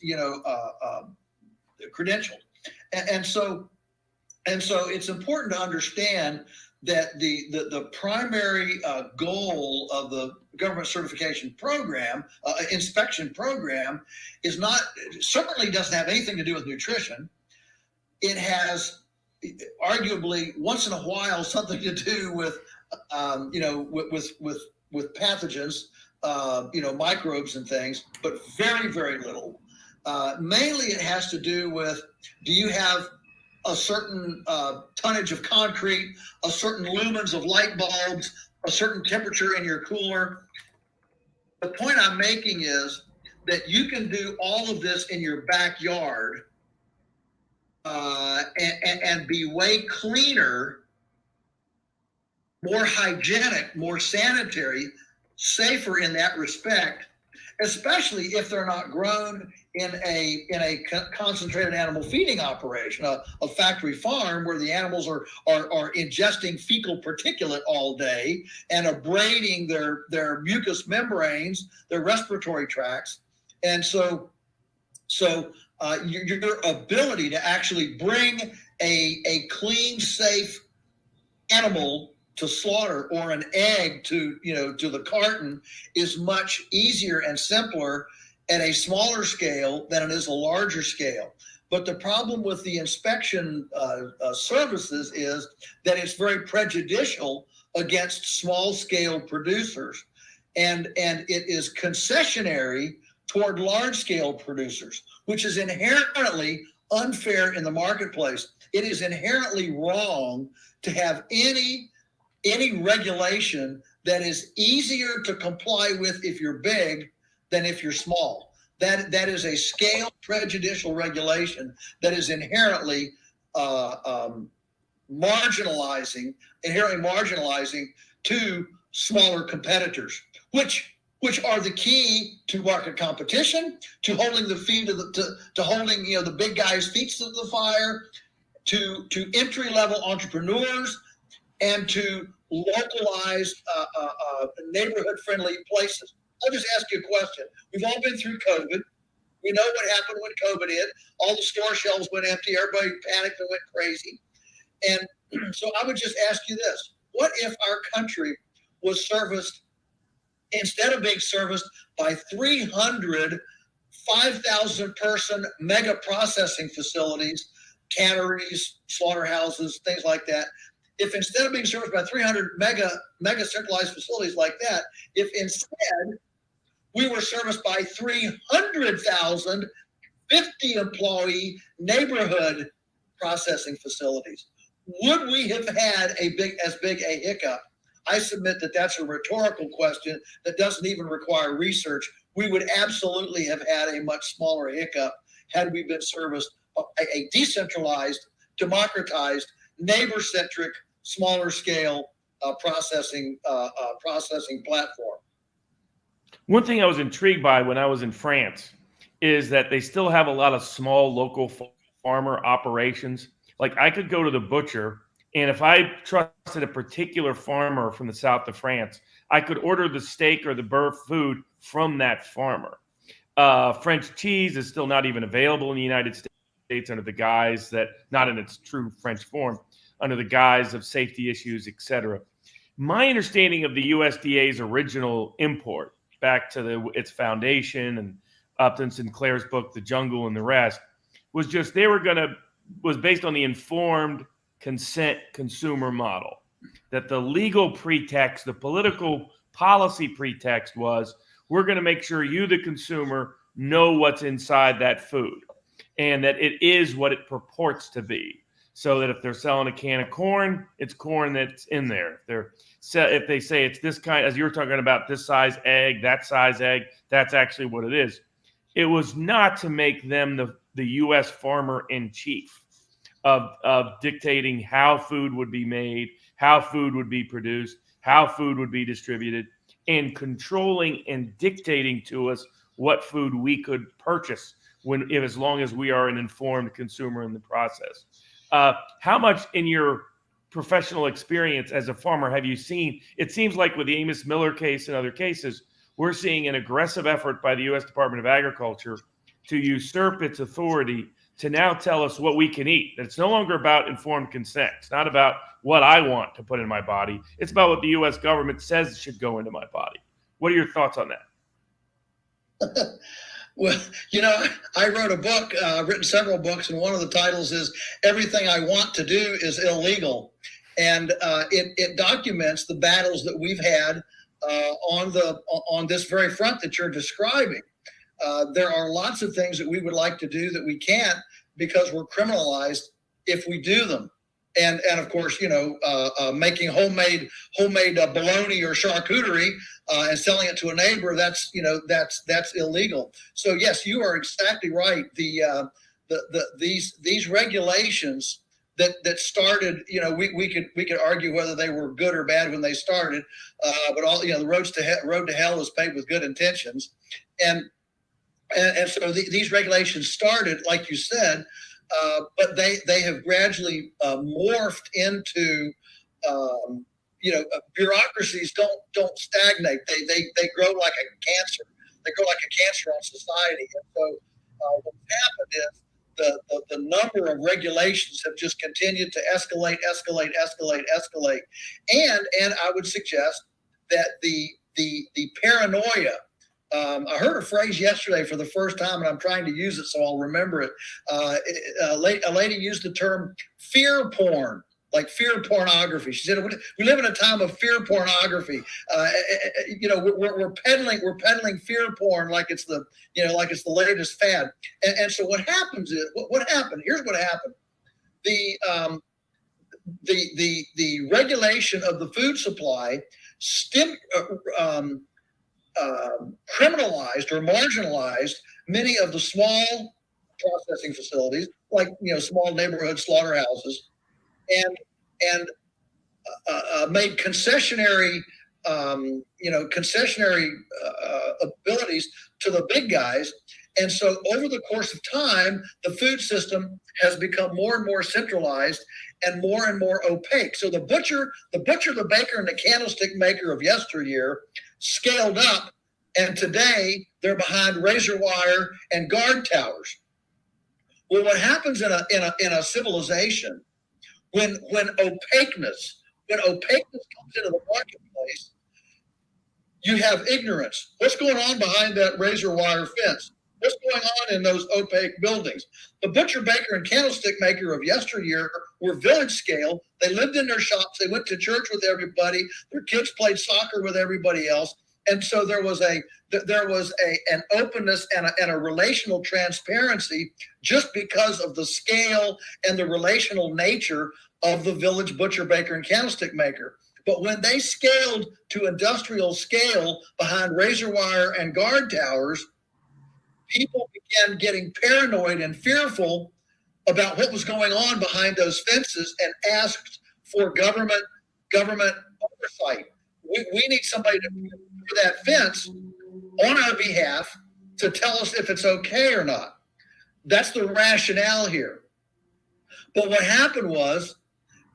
credentialed? And so it's important to understand that the primary goal of the government certification program, inspection program, certainly doesn't have anything to do with nutrition. It has arguably once in a while something to do with with pathogens, microbes and things, but very, very little. Mainly it has to do with, do you have a certain tonnage of concrete, a certain lumens of light bulbs, a certain temperature in your cooler. The point I'm making is that you can do all of this in your backyard and be way cleaner, more hygienic, more sanitary, safer in that respect, especially if they're not grown in a concentrated animal feeding operation, a factory farm where the animals are ingesting fecal particulate all day and abrading their mucous membranes, their respiratory tracts. And so your ability to actually bring a clean, safe animal to slaughter or an egg to the carton is much easier and simpler at a smaller scale than it is a larger scale. But the problem with the inspection services is that it's very prejudicial against small scale producers, and it is concessionary toward large scale producers, which is inherently unfair in the marketplace. It is inherently wrong to have any regulation that is easier to comply with if you're big than if you're small. That is a scale prejudicial regulation that is inherently marginalizing to smaller competitors, which are the key to market competition, to holding the feet of to holding the big guys' feet to the fire, to entry level entrepreneurs, and to localized neighborhood friendly places. I'll just ask you a question. We've all been through COVID. We know what happened when COVID hit. All the store shelves went empty. Everybody panicked and went crazy. And so I would just ask you this. What if our country was serviced, instead of being serviced by 300 5,000 person mega processing facilities, canneries, slaughterhouses, things like that, if instead of being serviced by 300 mega centralized facilities like that, if instead we were serviced by 300,000 50 employee neighborhood processing facilities, would we have had as big a hiccup? I submit that that's a rhetorical question that doesn't even require research. We would absolutely have had a much smaller hiccup had we been serviced by a decentralized, democratized, neighbor-centric, smaller scale processing platform. One thing I was intrigued by when I was in France is that they still have a lot of small local farmer operations. Like I could go to the butcher, and if I trusted a particular farmer from the south of France, I could order the steak or the beef food from that farmer. French cheese is still not even available in the United States under the guise that, not in its true French form, under the guise of safety issues, etc. My understanding of the USDA's original import back to its foundation and Upton Sinclair's book, The Jungle and the Rest, was just was based on the informed consent consumer model. That the legal pretext, the political policy pretext was, we're going to make sure you, the consumer, know what's inside that food and that it is what it purports to be. So that if they're selling a can of corn, it's corn that's in there. If they say it's this kind, as you were talking about, this size egg, that's actually what it is. It was not to make them the U.S. farmer in chief of dictating how food would be made, how food would be produced, how food would be distributed, and controlling and dictating to us what food we could purchase as long as we are an informed consumer in the process. How much in your professional experience as a farmer have you seen? It seems like with the Amos Miller case and other cases, we're seeing an aggressive effort by the U.S. Department of Agriculture to usurp its authority to now tell us what we can eat. That it's no longer about informed consent. It's not about what I want to put in my body. It's about what the U.S. government says should go into my body. What are your thoughts on that? Well, I wrote a book, written several books, and one of the titles is "Everything I Want to Do is Illegal," and it documents the battles that we've had on this very front that you're describing. There are lots of things that we would like to do that we can't because we're criminalized if we do them. And of course, making homemade bologna or charcuterie and selling it to a neighbor, that's illegal. So yes, you are exactly right. These regulations that started, we could argue whether they were good or bad when they started, but all the road to hell is paved with good intentions, and so these regulations started, like you said. But they have gradually morphed into, bureaucracies don't stagnate. They grow like a cancer. They grow like a cancer on society. And so what's happened is the number of regulations have just continued to escalate. And I would suggest that the paranoia. I heard a phrase yesterday for the first time, and I'm trying to use it so I'll remember it. A lady used the term fear porn, like fear pornography. She said, "We live in a time of fear pornography. We're peddling fear porn like it's the latest fad." And so what happens is what happened. Here's what happened. The regulation of the food supply criminalized or marginalized many of the small processing facilities, like small neighborhood slaughterhouses, and made concessionary abilities to the big guys. And so over the course of time, the food system has become more and more centralized and more opaque. So the butcher, the baker, and the candlestick maker of yesteryear scaled up, and today they're behind razor wire and guard towers. Well, what happens in a civilization when opaqueness comes into the marketplace, you have ignorance. What's going on behind that razor wire fence? What's going on in those opaque buildings? The butcher, baker, and candlestick maker of yesteryear were village scale. They lived in their shops. They went to church with everybody. Their kids played soccer with everybody else. And so there was an openness and a relational transparency just because of the scale and the relational nature of the village butcher, baker, and candlestick maker. But when they scaled to industrial scale behind razor wire and guard towers, people began getting paranoid and fearful about what was going on behind those fences and asked for government oversight. We need somebody to for that fence on our behalf to tell us if it's okay or not. That's the rationale here. But what happened was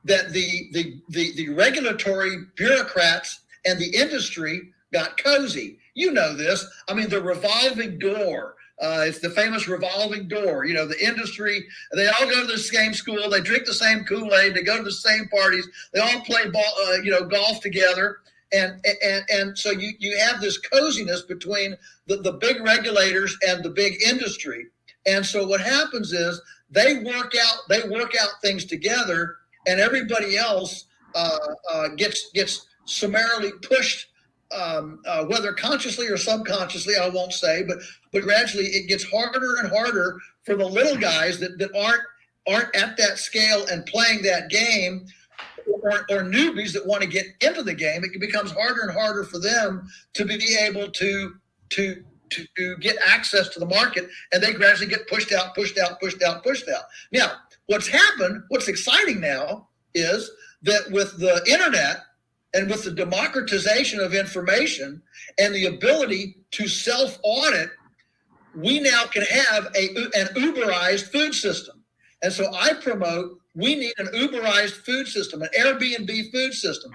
that the regulatory bureaucrats and the industry got cozy. You know this. I mean, the revolving door. It's the famous revolving door. The industry, they all go to the same school. They drink the same Kool-Aid. They go to the same parties. They all play golf together. And so you have this coziness between the big regulators and the big industry. And so what happens is they work out things together, and everybody else gets summarily pushed, whether consciously or subconsciously, I won't say, but gradually it gets harder and harder for the little guys that aren't at that scale and playing that game, or newbies that want to get into the game. It becomes harder and harder for them to be able to get access to the market, and they gradually get pushed out. Now, what's exciting now is that with the internet and with the democratization of information and the ability to self-audit, we now can have an Uberized food system. And so I promote, we need an Uberized food system, an Airbnb food system.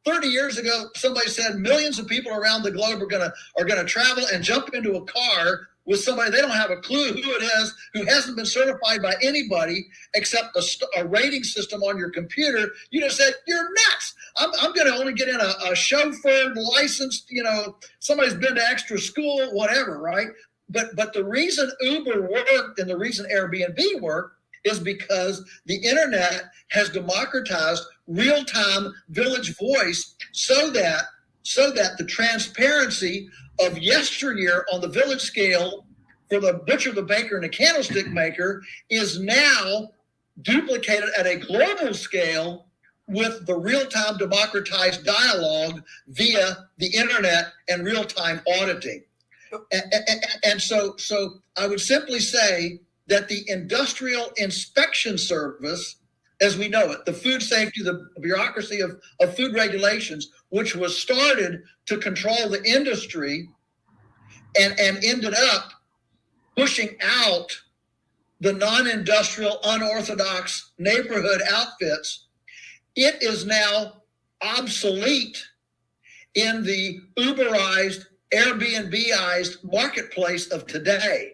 30 years ago, somebody said millions of people around the globe are gonna travel and jump into a car with somebody they don't have a clue who it is, who hasn't been certified by anybody except a rating system on your computer. You just said, you're nuts. I'm going to only get in a chauffeured, licensed, somebody's been to extra school, whatever, right? But the reason Uber worked and the reason Airbnb worked is because the internet has democratized real-time village voice so that so that the transparency of yesteryear on the village scale for the butcher, the baker, and the candlestick maker is now duplicated at a global scale with the real-time democratized dialogue via the internet and real-time auditing. And so I would simply say that the Industrial Inspection Service, as we know it, the food safety, the bureaucracy of food regulations, which was started to control the industry and ended up pushing out the non-industrial, unorthodox neighborhood outfits, it is now obsolete in the Uberized, Airbnbized marketplace of today.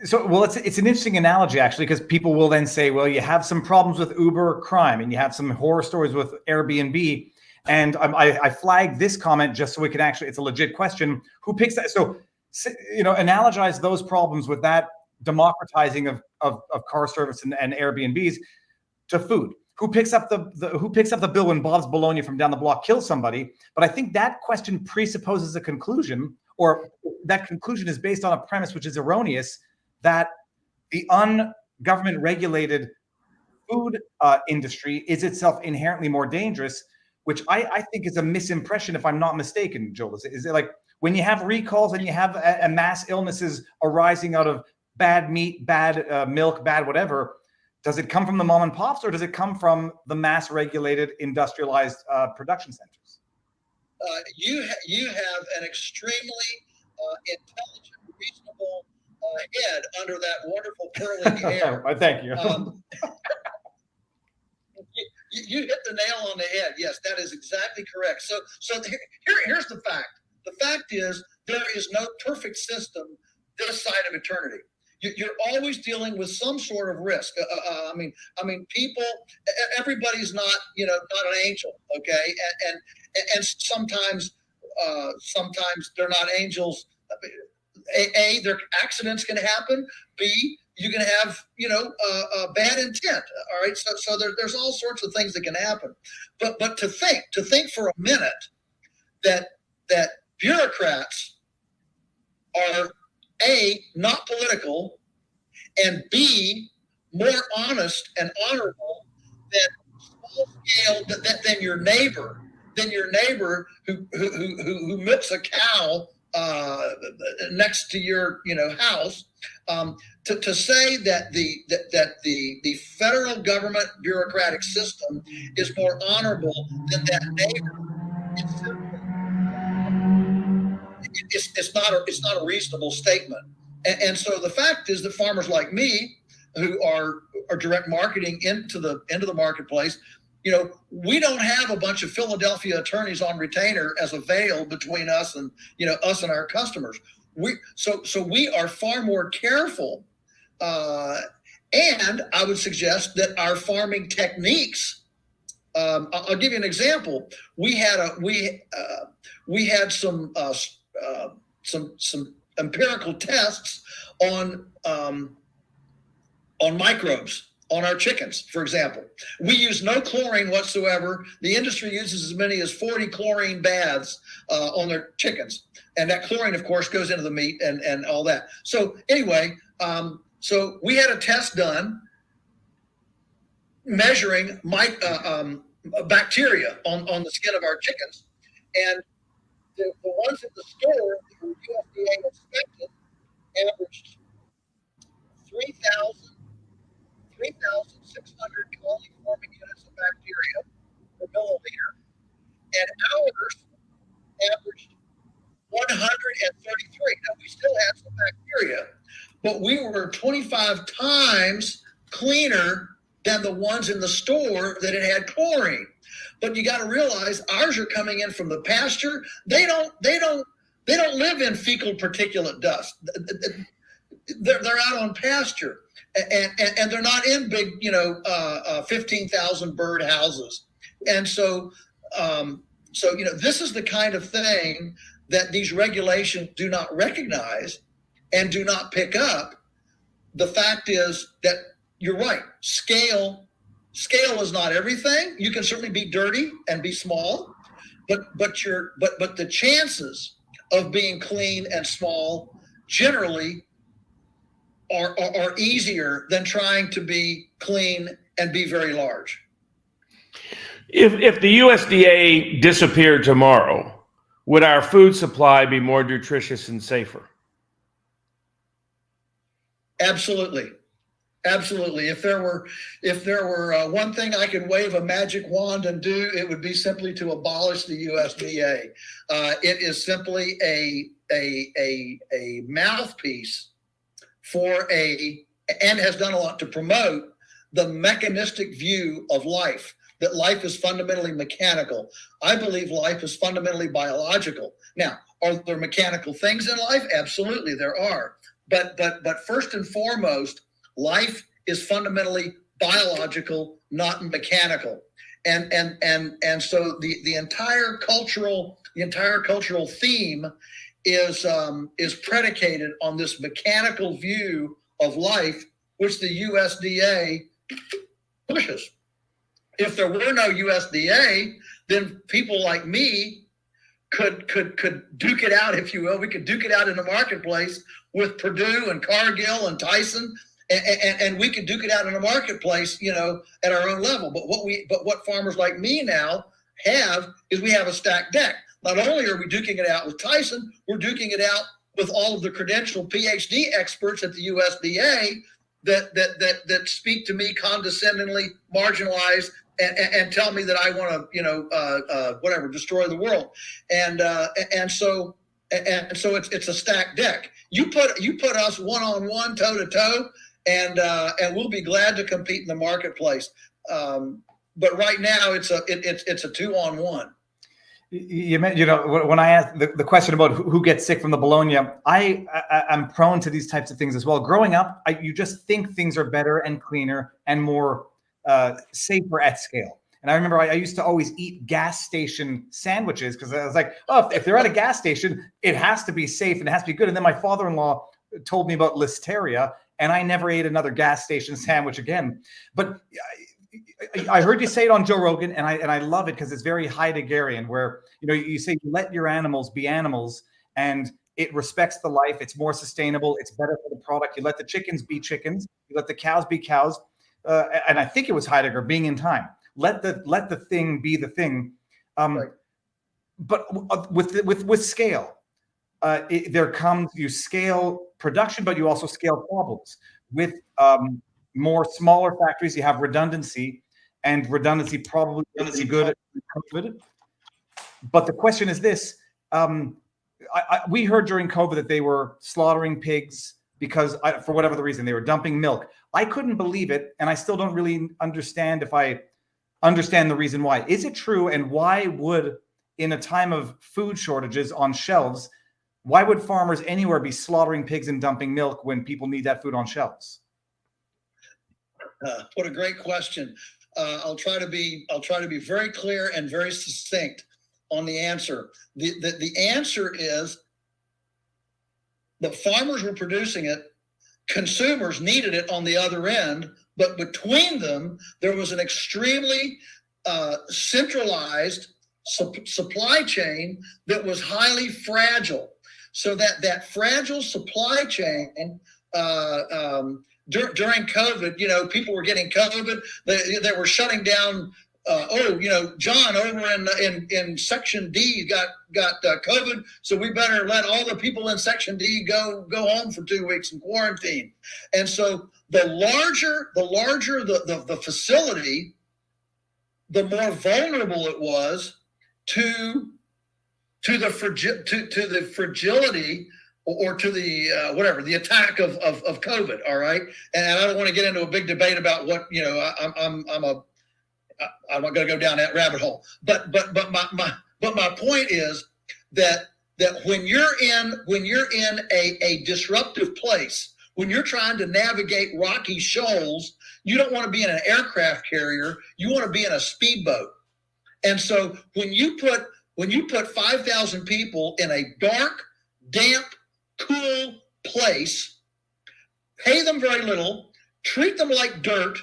So, well, it's an interesting analogy, actually, because people will then say, well, you have some problems with Uber crime and you have some horror stories with Airbnb. And I flagged this comment just so we can actually, it's a legit question. Who picks that? So, analogize those problems with that democratizing of car service and Airbnbs to food. Who picks up the bill when Bob's Bologna from down the block kills somebody? But I think that question presupposes a conclusion, or that conclusion is based on a premise which is erroneous, that the ungovernment regulated food industry is itself inherently more dangerous, which I think is a misimpression, if I'm not mistaken, Joel. Is it like when you have recalls and you have a mass illnesses arising out of bad meat, bad milk, bad whatever, does it come from the mom and pops, or does it come from the mass regulated industrialized production centers? You have an extremely intelligent, reasonable head under that wonderful curling hair. Thank you. You hit the nail on the head. Yes, that is exactly correct. So here's the fact. The fact is there is no perfect system this side of eternity. You're always dealing with some sort of risk. I mean, people. Everybody's not an angel, okay? And sometimes they're not angels. A, their accidents can happen. B, you can have bad intent. All right, so there's all sorts of things that can happen. But to think for a minute that bureaucrats are A, not political, and B, more honest and honorable than small scale than your neighbor who milks a cow next to your house. To say that the federal government bureaucratic system is more honorable than that neighbor, it's not a reasonable statement. And so the fact is that farmers like me, who are direct marketing into the marketplace, we don't have a bunch of Philadelphia attorneys on retainer as a veil between us and us and our customers. So we are far more careful, and I would suggest that our farming techniques. I'll give you an example. We had some empirical tests on microbes on our chickens, for example. We use no chlorine whatsoever. The industry uses as many as 40 chlorine baths on their chickens. And that chlorine, of course, goes into the meat and all that. So anyway, so we had a test done measuring bacteria on the skin of our chickens. And the ones in the store that were USDA inspected averaged 3,600 colony-forming units of bacteria per milliliter, and ours averaged 133. Now, we still had some bacteria, but we were 25 times cleaner than the ones in the store that had chlorine. But you got to realize ours are coming in from the pasture. They don't live in fecal particulate dust. They're out on pasture, and they're not in big 15,000 bird houses. And so this is the kind of thing that these regulations do not recognize and do not pick up. The fact is that you're right. Scale is not everything. You can certainly be dirty and be small, but the chances of being clean and small generally are easier than trying to be clean and be very large. If the USDA disappeared tomorrow, would our food supply be more nutritious and safer? Absolutely. Absolutely. If there were one thing I could wave a magic wand and do, it would be simply to abolish the USDA. It is simply a mouthpiece and has done a lot to promote the mechanistic view of life, that life is fundamentally mechanical. I believe life is fundamentally biological. Now, are there mechanical things in life? Absolutely, there are. But first and foremost, life is fundamentally biological, not mechanical. And so the entire cultural theme is predicated on this mechanical view of life, which the USDA pushes. If there were no USDA, then people like me could duke it out, if you will. We could duke it out in the marketplace with Purdue and Cargill and Tyson, and we could duke it out in the marketplace, at our own level. But what farmers like me now have is we have a stacked deck. Not only are we duking it out with Tyson, we're duking it out with all of the credentialed PhD experts at the USDA that speak to me condescendingly, marginalized, and tell me that I want to, destroy the world. And so it's a stacked deck. You put us one-on-one, toe-to-toe, and we'll be glad to compete in the marketplace. But right now it's a two-on-one. You meant, when I asked the question about who gets sick from the bologna, I'm prone to these types of things as well. Growing up, you just think things are better and cleaner and more safer at scale. And I remember I used to always eat gas station sandwiches because I was like, oh, if they're at a gas station, it has to be safe and it has to be good. And then my father-in-law told me about listeria, and I never ate another gas station sandwich again. But I heard you say it on Joe Rogan, and I love it because it's very Heideggerian, where you say you let your animals be animals, and it respects the life. It's more sustainable. It's better for the product. You let the chickens be chickens. You let the cows be cows. And I think it was Heidegger, being in time. Let the thing be the thing. Right. But with scale, you scale production, but you also scale problems. With more smaller factories, you have redundancy, and redundancy probably isn't good at COVID. But the question is this: we heard during COVID that they were slaughtering pigs because, for whatever the reason, they were dumping milk. I couldn't believe it, and I still don't really understand if I understand the reason why. Is it true? And why would, in a time of food shortages on shelves, why would farmers anywhere be slaughtering pigs and dumping milk when people need that food on shelves? What a great question. I'll try to be very clear and very succinct on the answer. The answer is the farmers were producing it, consumers needed it on the other end, but between them, there was an extremely centralized supply chain that was highly fragile. So that fragile supply chain, during COVID, people were getting COVID. They were shutting down. John over in Section D got COVID, so we better let all the people in Section D go home for 2 weeks in quarantine. And so the larger the facility, the more vulnerable it was to the fragility or to the the attack of COVID. All right, and I don't want to get into a big debate about what I'm not going to go down that rabbit hole. But my point is that when you're in a disruptive place, when you're trying to navigate rocky shoals, you don't want to be in an aircraft carrier. You want to be in a speedboat. And so when you put 5,000 people in a dark, damp, cool place, pay them very little, treat them like dirt,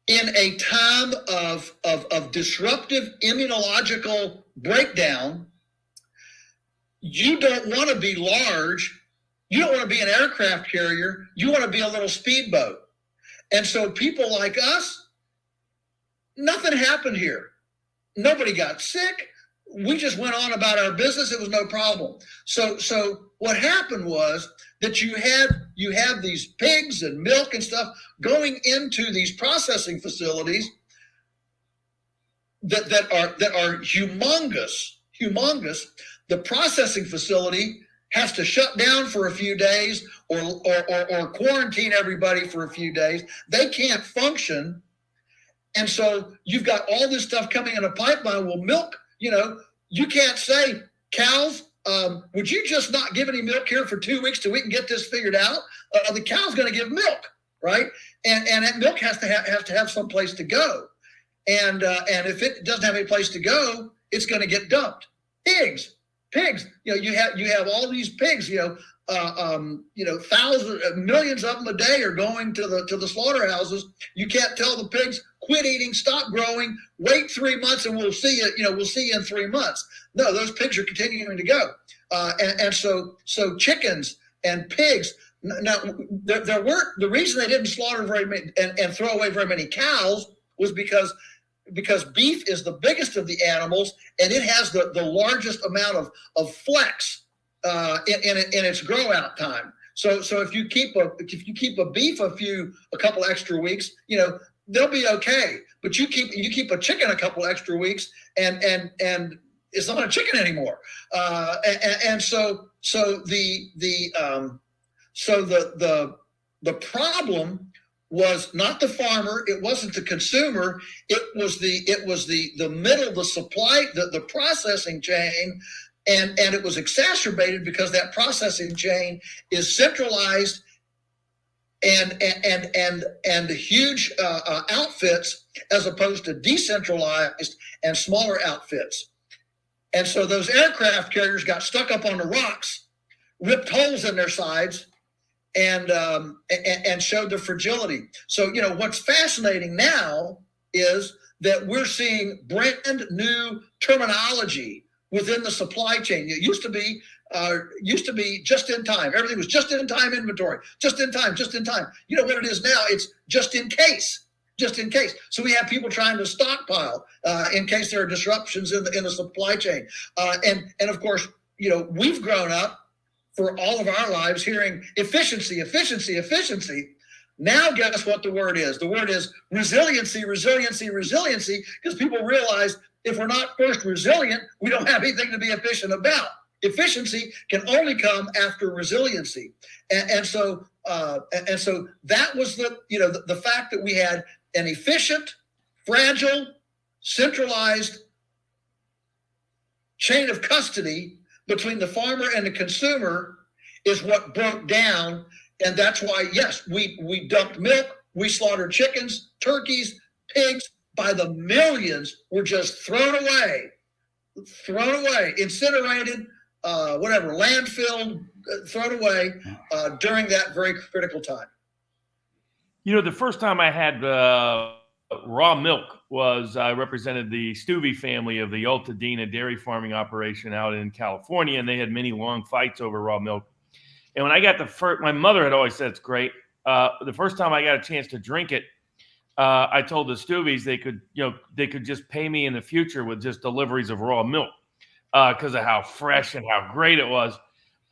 in a time of disruptive immunological breakdown, you don't want to be large. You don't want to be an aircraft carrier. You want to be a little speedboat. And so people like us, nothing happened here. Nobody got sick. We just went on about our business. It was no problem. So what happened was that you have these pigs and milk and stuff going into these processing facilities that are humongous. The processing facility has to shut down for a few days or quarantine everybody for a few days. They can't function. And so you've got all this stuff coming in a pipeline. Well, milk, you can't say, cows, would you just not give any milk here for 2 weeks till we can get this figured out? The cow's going to give milk, right? And that milk has to have some place to go. And if it doesn't have any place to go, it's going to get dumped. Pigs, you have all these pigs, thousands, millions of them a day are going to the slaughterhouses. You can't tell the pigs, quit eating, stop growing, wait 3 months, and we'll see you in 3 months. No, those pigs are continuing to go, and so chickens and pigs. Now, there weren't, the reason they didn't slaughter very many and throw away very many cows was because beef is the biggest of the animals, and it has the largest amount of flex in its grow out time. So if you keep a beef a couple extra weeks, they'll be okay. But you keep a chicken a couple extra weeks, and it's not a chicken anymore. So the problem was not the farmer, it wasn't the consumer, it was the middle, the supply, the processing chain, and it was exacerbated because that processing chain is centralized and huge outfits as opposed to decentralized and smaller outfits. And so those aircraft carriers got stuck up on the rocks, ripped holes in their sides, and showed the fragility. So, what's fascinating now is that we're seeing brand new terminology within the supply chain. It used to be just in time. Everything was just in time inventory, just in time. You know what it is now? It's just in case. So we have people trying to stockpile in case there are disruptions in the supply chain. And of course, we've grown up for all of our lives hearing efficiency. Now guess what the word is? The word is resiliency, because people realize if we're not first resilient, we don't have anything to be efficient about. Efficiency can only come after resiliency. And so that was the fact that we had an efficient, fragile, centralized chain of custody between the farmer and the consumer is what broke down. And that's why, yes, we dumped milk, we slaughtered chickens, turkeys, pigs by the millions were just thrown away, incinerated, landfilled, thrown away during that very critical time. The first time I had raw milk was I represented the Stuvey family of the Altadena dairy farming operation out in California, and they had many long fights over raw milk. And when I got my mother had always said it's great. The first time I got a chance to drink it, I told the Stuveys they could just pay me in the future with just deliveries of raw milk because of how fresh and how great it was.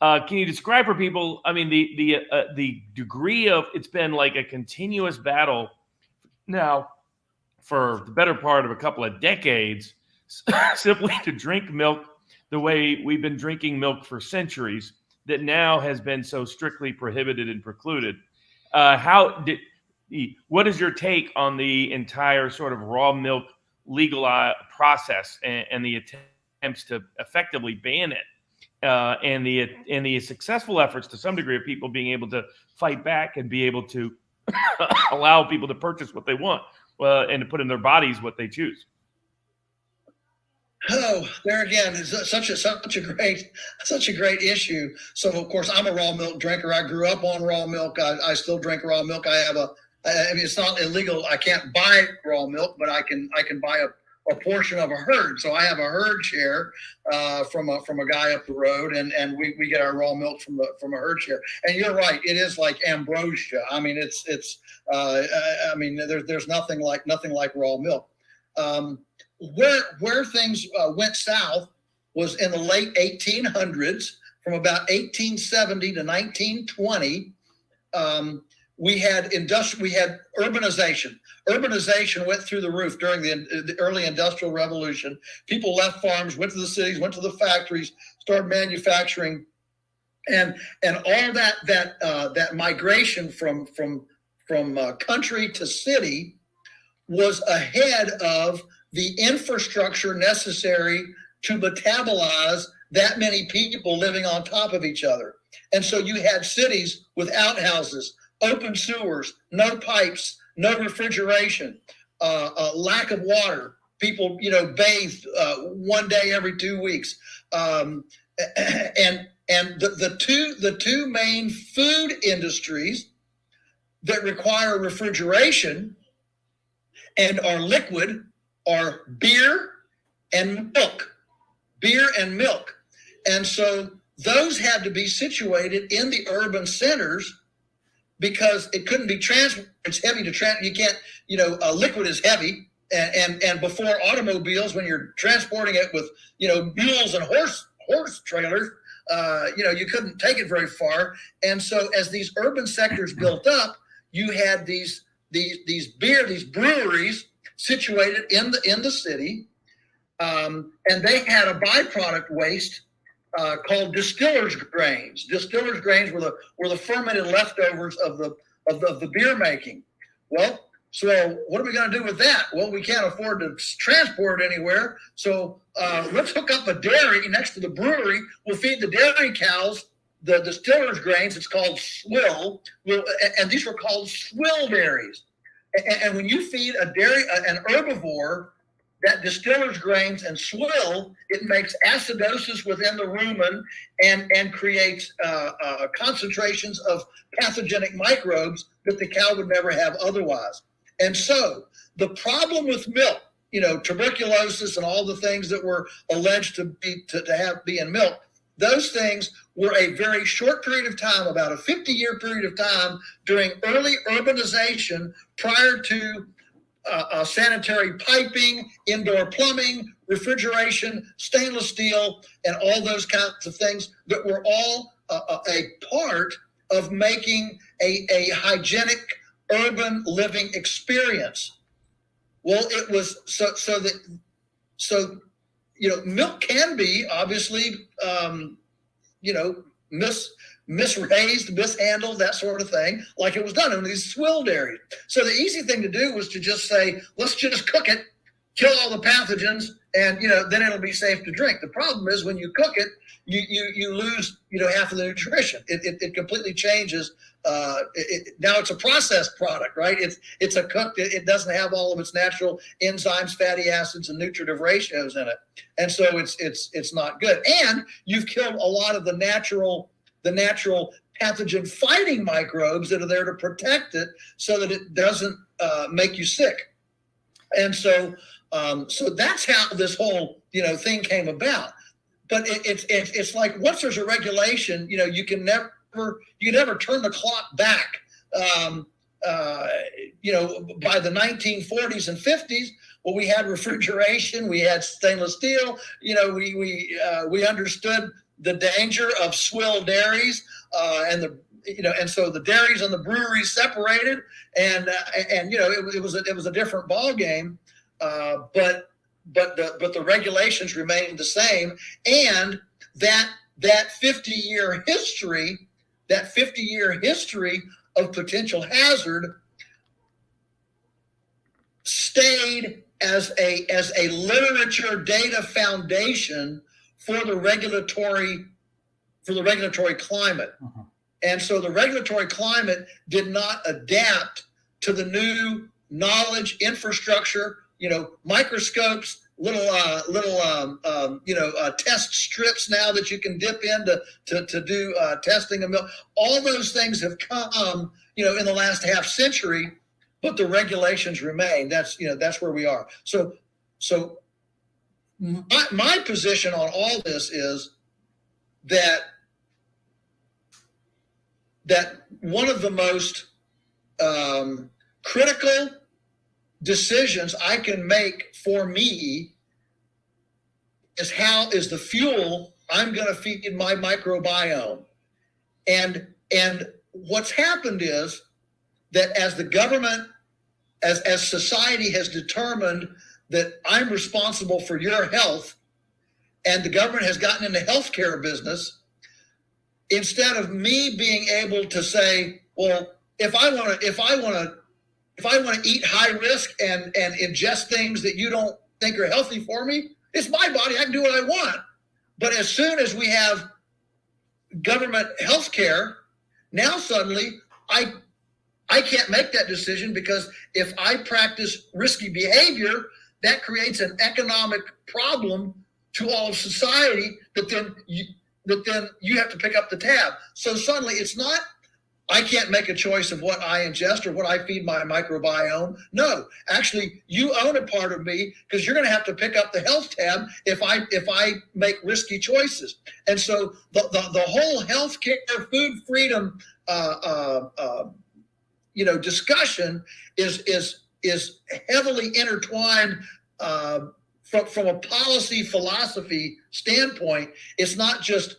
Can you describe for people? I mean, the degree of it's been like a continuous battle now for the better part of a couple of decades, simply to drink milk the way we've been drinking milk for centuries. That now has been so strictly prohibited and precluded. What is your take on the entire sort of raw milk legal process and the attempts to effectively ban it, and the successful efforts to some degree of people being able to fight back and be able to allow people to purchase what they want and to put in their bodies what they choose? Oh, there again is such a great issue. So of course I'm a raw milk drinker. I grew up on raw milk. I still drink raw milk. I I mean, it's not illegal. I can't buy raw milk, but I can buy a portion of a herd. So I have a herd share from a guy up the road, and we get our raw milk from a herd share. And you're right, it is like ambrosia. I mean, there's nothing like raw milk. Where things went south was in the late 1800s, from about 1870 to 1920. We had urbanization. Urbanization went through the roof during the early industrial revolution. People left farms, went to the cities, went to the factories, started manufacturing, and all that migration from country to city was ahead of the infrastructure necessary to metabolize that many people living on top of each other. And so you had cities with outhouses, open sewers, no pipes, no refrigeration, lack of water. People, bathed one day every 2 weeks. And the two main food industries that require refrigeration and are liquid are beer and milk. And so those had to be situated in the urban centers because it couldn't be transported. It's heavy to transport. You can't, liquid is heavy. And before automobiles, when you're transporting it with, mules and horse trailers, you couldn't take it very far. And so as these urban sectors built up, you had these breweries situated in the city. And they had a byproduct waste called distillers' grains. Distillers' grains were the fermented leftovers of the beer making. Well, so what are we going to do with that? Well, we can't afford to transport it anywhere. So let's hook up a dairy next to the brewery. We'll feed the dairy cows the distillers' grains. It's called swill, and these were called swill dairies. And when you feed an herbivore that distillers' grains and swill, it makes acidosis within the rumen and creates concentrations of pathogenic microbes that the cow would never have otherwise. And so the problem with milk, tuberculosis and all the things that were alleged to be in milk, those things were a very short period of time, about a 50-year period of time during early urbanization prior to sanitary piping, indoor plumbing, refrigeration, stainless steel, and all those kinds of things that were all a part of making a hygienic urban living experience. Well, it was so milk can be obviously misraised, mishandled, that sort of thing, like it was done in these swill dairies. So the easy thing to do was to just say, let's just cook it, kill all the pathogens, and then it'll be safe to drink. The problem is when you cook it, you lose half of the nutrition. It completely changes. Now it's a processed product, right? It's a cooked. It doesn't have all of its natural enzymes, fatty acids, and nutritive ratios in it, and so it's not good. And you've killed a lot of the natural pathogen fighting microbes that are there to protect it, so that it doesn't make you sick. And so that's how this whole thing came about. But it's like once there's a regulation, you can never turn the clock back. By the 1940s and 50s, well, we had refrigeration, we had stainless steel. We understood the danger of swill dairies, and so the dairies and the breweries separated, and it was a different ball game, but the regulations remained the same, and that 50-year history of potential hazard stayed as a literature data foundation for the regulatory climate. Uh-huh. And so the regulatory climate did not adapt to the new knowledge infrastructure, microscopes, little test strips now that you can dip in to do testing of milk. All those things have come, in the last half century, but the regulations remain. That's where we are. So my position on all this is that one of the most critical decisions I can make for me is how is the fuel I'm going to feed my microbiome. And what's happened is that as the government, as society has determined that I'm responsible for your health, and the government has gotten in the healthcare business, instead of me being able to say, well, if I want to eat high risk and ingest things that you don't think are healthy for me, it's my body. I can do what I want. But as soon as we have government health care, now suddenly I can't make that decision, because if I practice risky behavior, that creates an economic problem to all of society that then you have to pick up the tab. So suddenly it's not, I can't make a choice of what I ingest or what I feed my microbiome. No, actually, you own a part of me, because you're going to have to pick up the health tab if I make risky choices. And so the whole healthcare, food freedom, discussion is heavily intertwined from a policy philosophy standpoint. It's not just,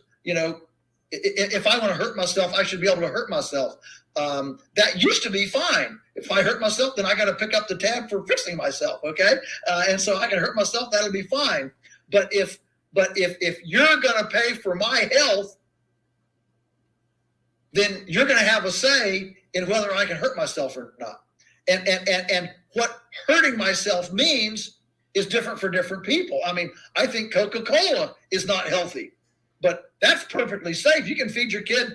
if I want to hurt myself, I should be able to hurt myself. That used to be fine. If I hurt myself, then I got to pick up the tab for fixing myself. Okay. And so I can hurt myself. That'll be fine. But if you're going to pay for my health, then you're going to have a say in whether I can hurt myself or not. And what hurting myself means is different for different people. I mean, I think Coca-Cola is not healthy, but that's perfectly safe. You can feed your kid,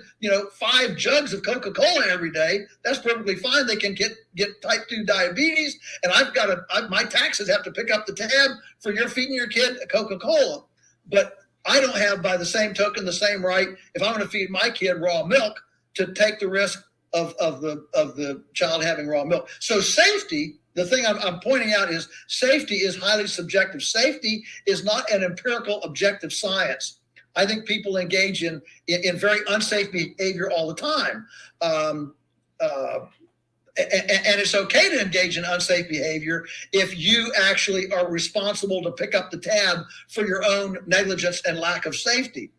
5 jugs of Coca-Cola every day. That's perfectly fine. They can get type 2 diabetes, and my taxes have to pick up the tab for you're feeding your kid a Coca-Cola. But I don't have, by the same token, the same right, if I'm going to feed my kid raw milk, to take the risk of the child having raw milk. So safety, the thing I'm pointing out is safety is highly subjective. Safety is not an empirical objective science. I think people engage in very unsafe behavior all the time. And it's okay to engage in unsafe behavior if you actually are responsible to pick up the tab for your own negligence and lack of safety.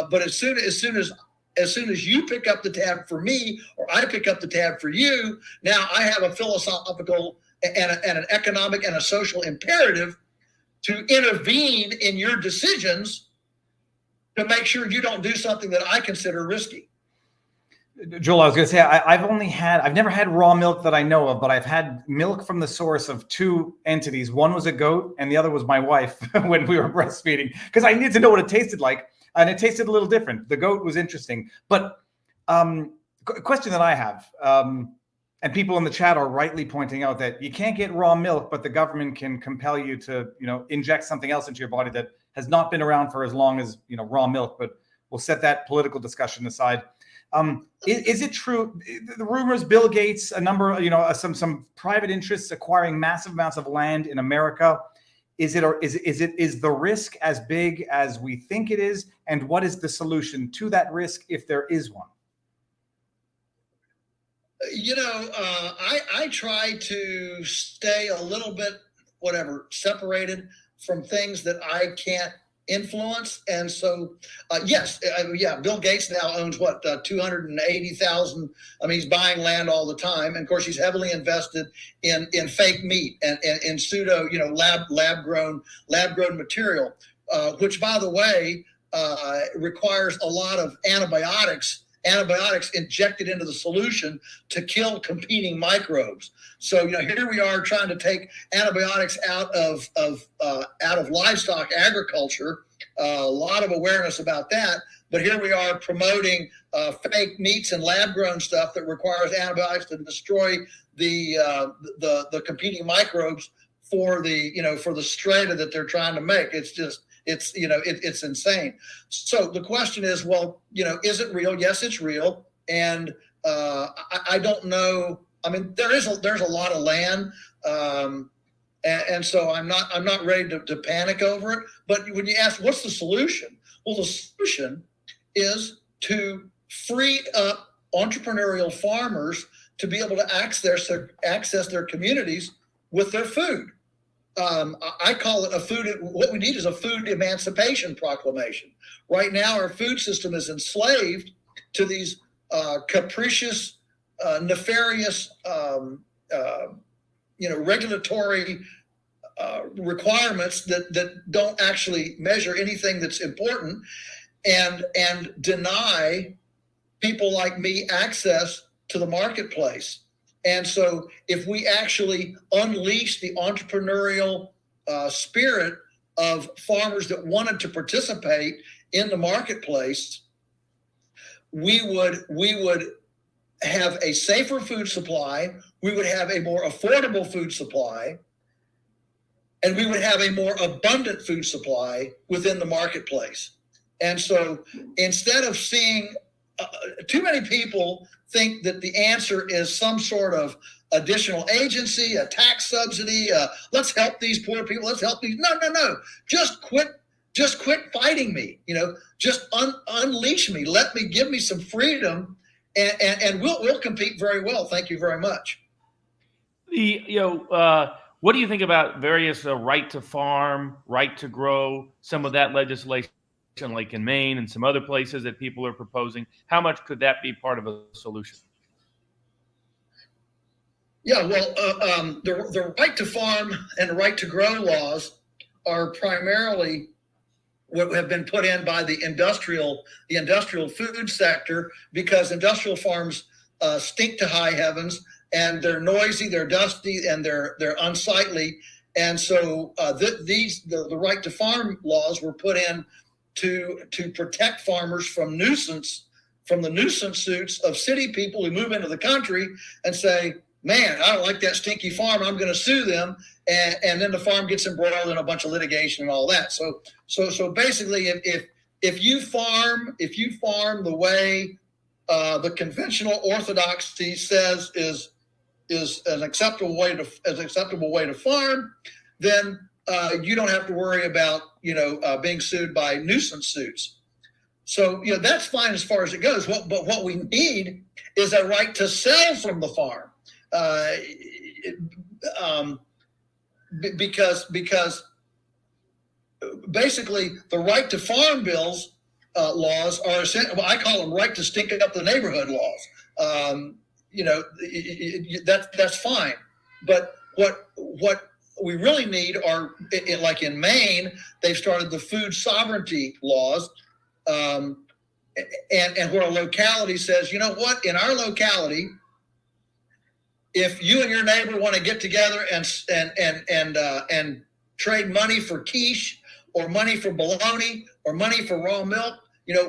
But as soon as you pick up the tab for me, or I pick up the tab for you, now I have a philosophical and an economic and a social imperative to intervene in your decisions to make sure you don't do something that I consider risky. Joel, I was going to say, I've never had raw milk that I know of, but I've had milk from the source of 2 entities. One was a goat and the other was my wife when we were breastfeeding, because I needed to know what it tasted like. And it tasted a little different. The goat was interesting. But question that I have, and people in the chat are rightly pointing out that you can't get raw milk, but the government can compel you to, inject something else into your body that has not been around for as long as, raw milk. But we'll set that political discussion aside. Is it true? The rumors, Bill Gates, a number, some private interests acquiring massive amounts of land in America. Is the risk as big as we think it is? And what is the solution to that risk, if there is one? I try to stay a little bit, separated from things that I can't influence. And so, Bill Gates now owns 280,000. I mean, he's buying land all the time. And of course, he's heavily invested in fake meat and in pseudo, lab grown material, which, by the way, requires a lot of antibiotics injected into the solution to kill competing microbes. So, here we are trying to take antibiotics out of livestock agriculture. A lot of awareness about that, but here we are promoting fake meats and lab-grown stuff that requires antibiotics to destroy the competing microbes for the strata that they're trying to make. It's insane. So the question is, is it real? Yes, it's real. And I don't know I mean, there's a lot of land, and so I'm not ready to panic over it. But when you ask what's the solution, well, the solution is to free up entrepreneurial farmers to be able to access their communities with their food. I call it what we need is a food emancipation proclamation. Right now, our food system is enslaved to these capricious, nefarious, regulatory requirements that don't actually measure anything that's important, and deny people like me access to the marketplace. And so if we actually unleash the entrepreneurial spirit of farmers that wanted to participate in the marketplace, we would have a safer food supply, we would have a more affordable food supply, and we would have a more abundant food supply within the marketplace. And so instead of seeing too many people think that the answer is some sort of additional agency, a tax subsidy, let's help these poor people, let's help these. No. Just quit fighting me. Just unleash me. Give me some freedom, and we'll compete very well. Thank you very much. What do you think about various right to farm, right to grow, some of that legislation like in Maine and some other places that people are proposing? How much could that be part of a solution? Yeah, well, the right to farm and the right to grow laws are primarily what have been put in by the industrial food sector, because industrial farms stink to high heavens, and they're noisy, they're dusty, and they're unsightly. And so the right to farm laws were put in to protect farmers from the nuisance suits of city people who move into the country and say, man, I don't like that stinky farm, I'm going to sue them. And then the farm gets embroiled in a bunch of litigation and all that. So basically, if you farm the way the conventional orthodoxy says is an acceptable way to farm, then you don't have to worry about being sued by nuisance suits. So that's fine as far as it goes. But what we need is a right to sell from the farm, because basically the right to farm bills laws are essential. I call them right to stink up the neighborhood laws. That's fine, but what we really need are, like in Maine, they've started the food sovereignty laws, and where a locality says, you know what, in our locality, if you and your neighbor want to get together and trade money for quiche or money for bologna or money for raw milk,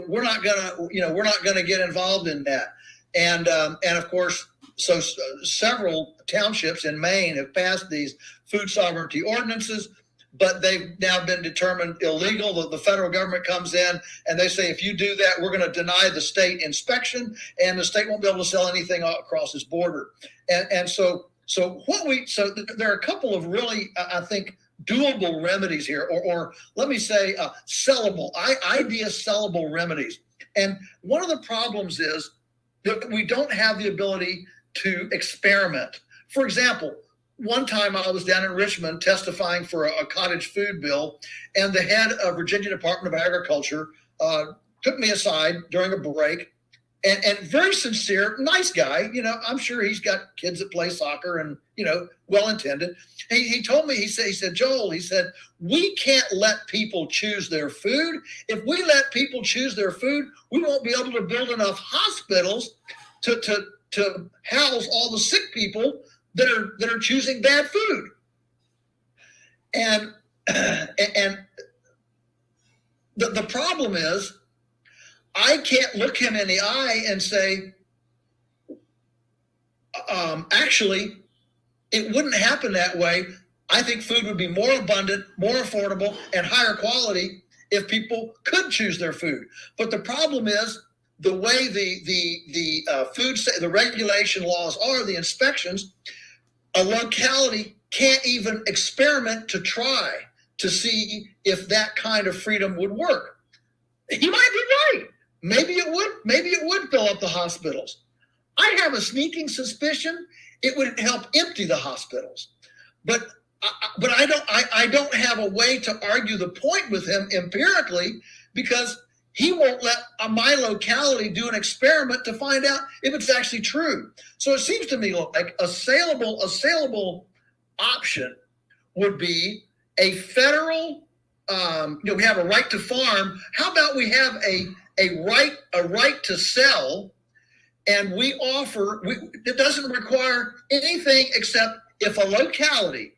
we're not gonna get involved in that. And of course, so several townships in Maine have passed these food sovereignty ordinances, but they've now been determined illegal. The federal government comes in and they say, if you do that, we're going to deny the state inspection, and the state won't be able to sell anything across its border. And so there are a couple of really, I think, doable remedies here, or let me say, sellable remedies. And one of the problems is that we don't have the ability to experiment. For example, one time I was down in Richmond testifying for a cottage food bill, and the head of Virginia Department of Agriculture took me aside during a break, and very sincere, nice guy. I'm sure he's got kids that play soccer and, well-intended. He told me, he said, Joel, we can't let people choose their food. If we let people choose their food, we won't be able to build enough hospitals to house all the sick people that are choosing bad food. And the problem is, I can't look him in the eye and say, actually, it wouldn't happen that way. I think food would be more abundant, more affordable, and higher quality if people could choose their food. But the problem is the way the regulation laws are, the inspections, a locality can't even experiment to try to see if that kind of freedom would work. He might be right. Maybe it would fill up the hospitals. I have a sneaking suspicion it would help empty the hospitals. But I don't have a way to argue the point with him empirically, because he won't let my locality do an experiment to find out if it's actually true. So it seems to me like a saleable option would be a federal. We have a right to farm. How about we have a right to sell, and we offer. It doesn't require anything except if a locality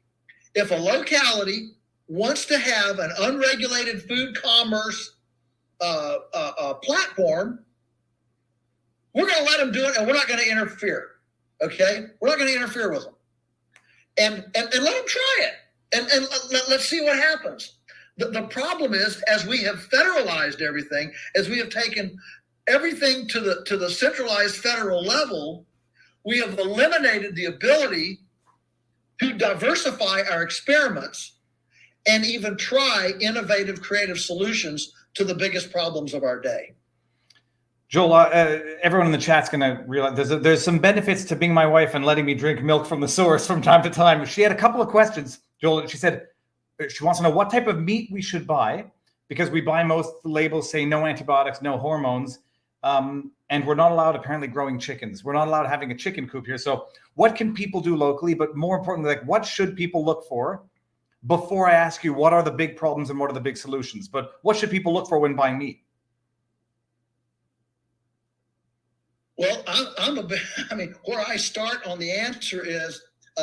wants to have an unregulated food commerce platform, we're going to let them do it, and we're not going to interfere. Okay, we're not going to interfere with them, and let them try it, and let's see what happens. The problem is, as we have federalized everything, as we have taken everything to the centralized federal level, we have eliminated the ability to diversify our experiments and even try innovative, creative solutions to the biggest problems of our day. Joel, everyone in the chat's going to realize there's some benefits to being my wife and letting me drink milk from the source from time to time. She had a couple of questions, Joel. She said she wants to know what type of meat we should buy, because we buy most labels say no antibiotics, no hormones, and we're not allowed apparently growing chickens. We're not allowed having a chicken coop here. So what can people do locally? But more importantly, like, what should people look for before I ask you what are the big problems and what are the big solutions? But what should people look for when buying meat? Well, where I start on the answer is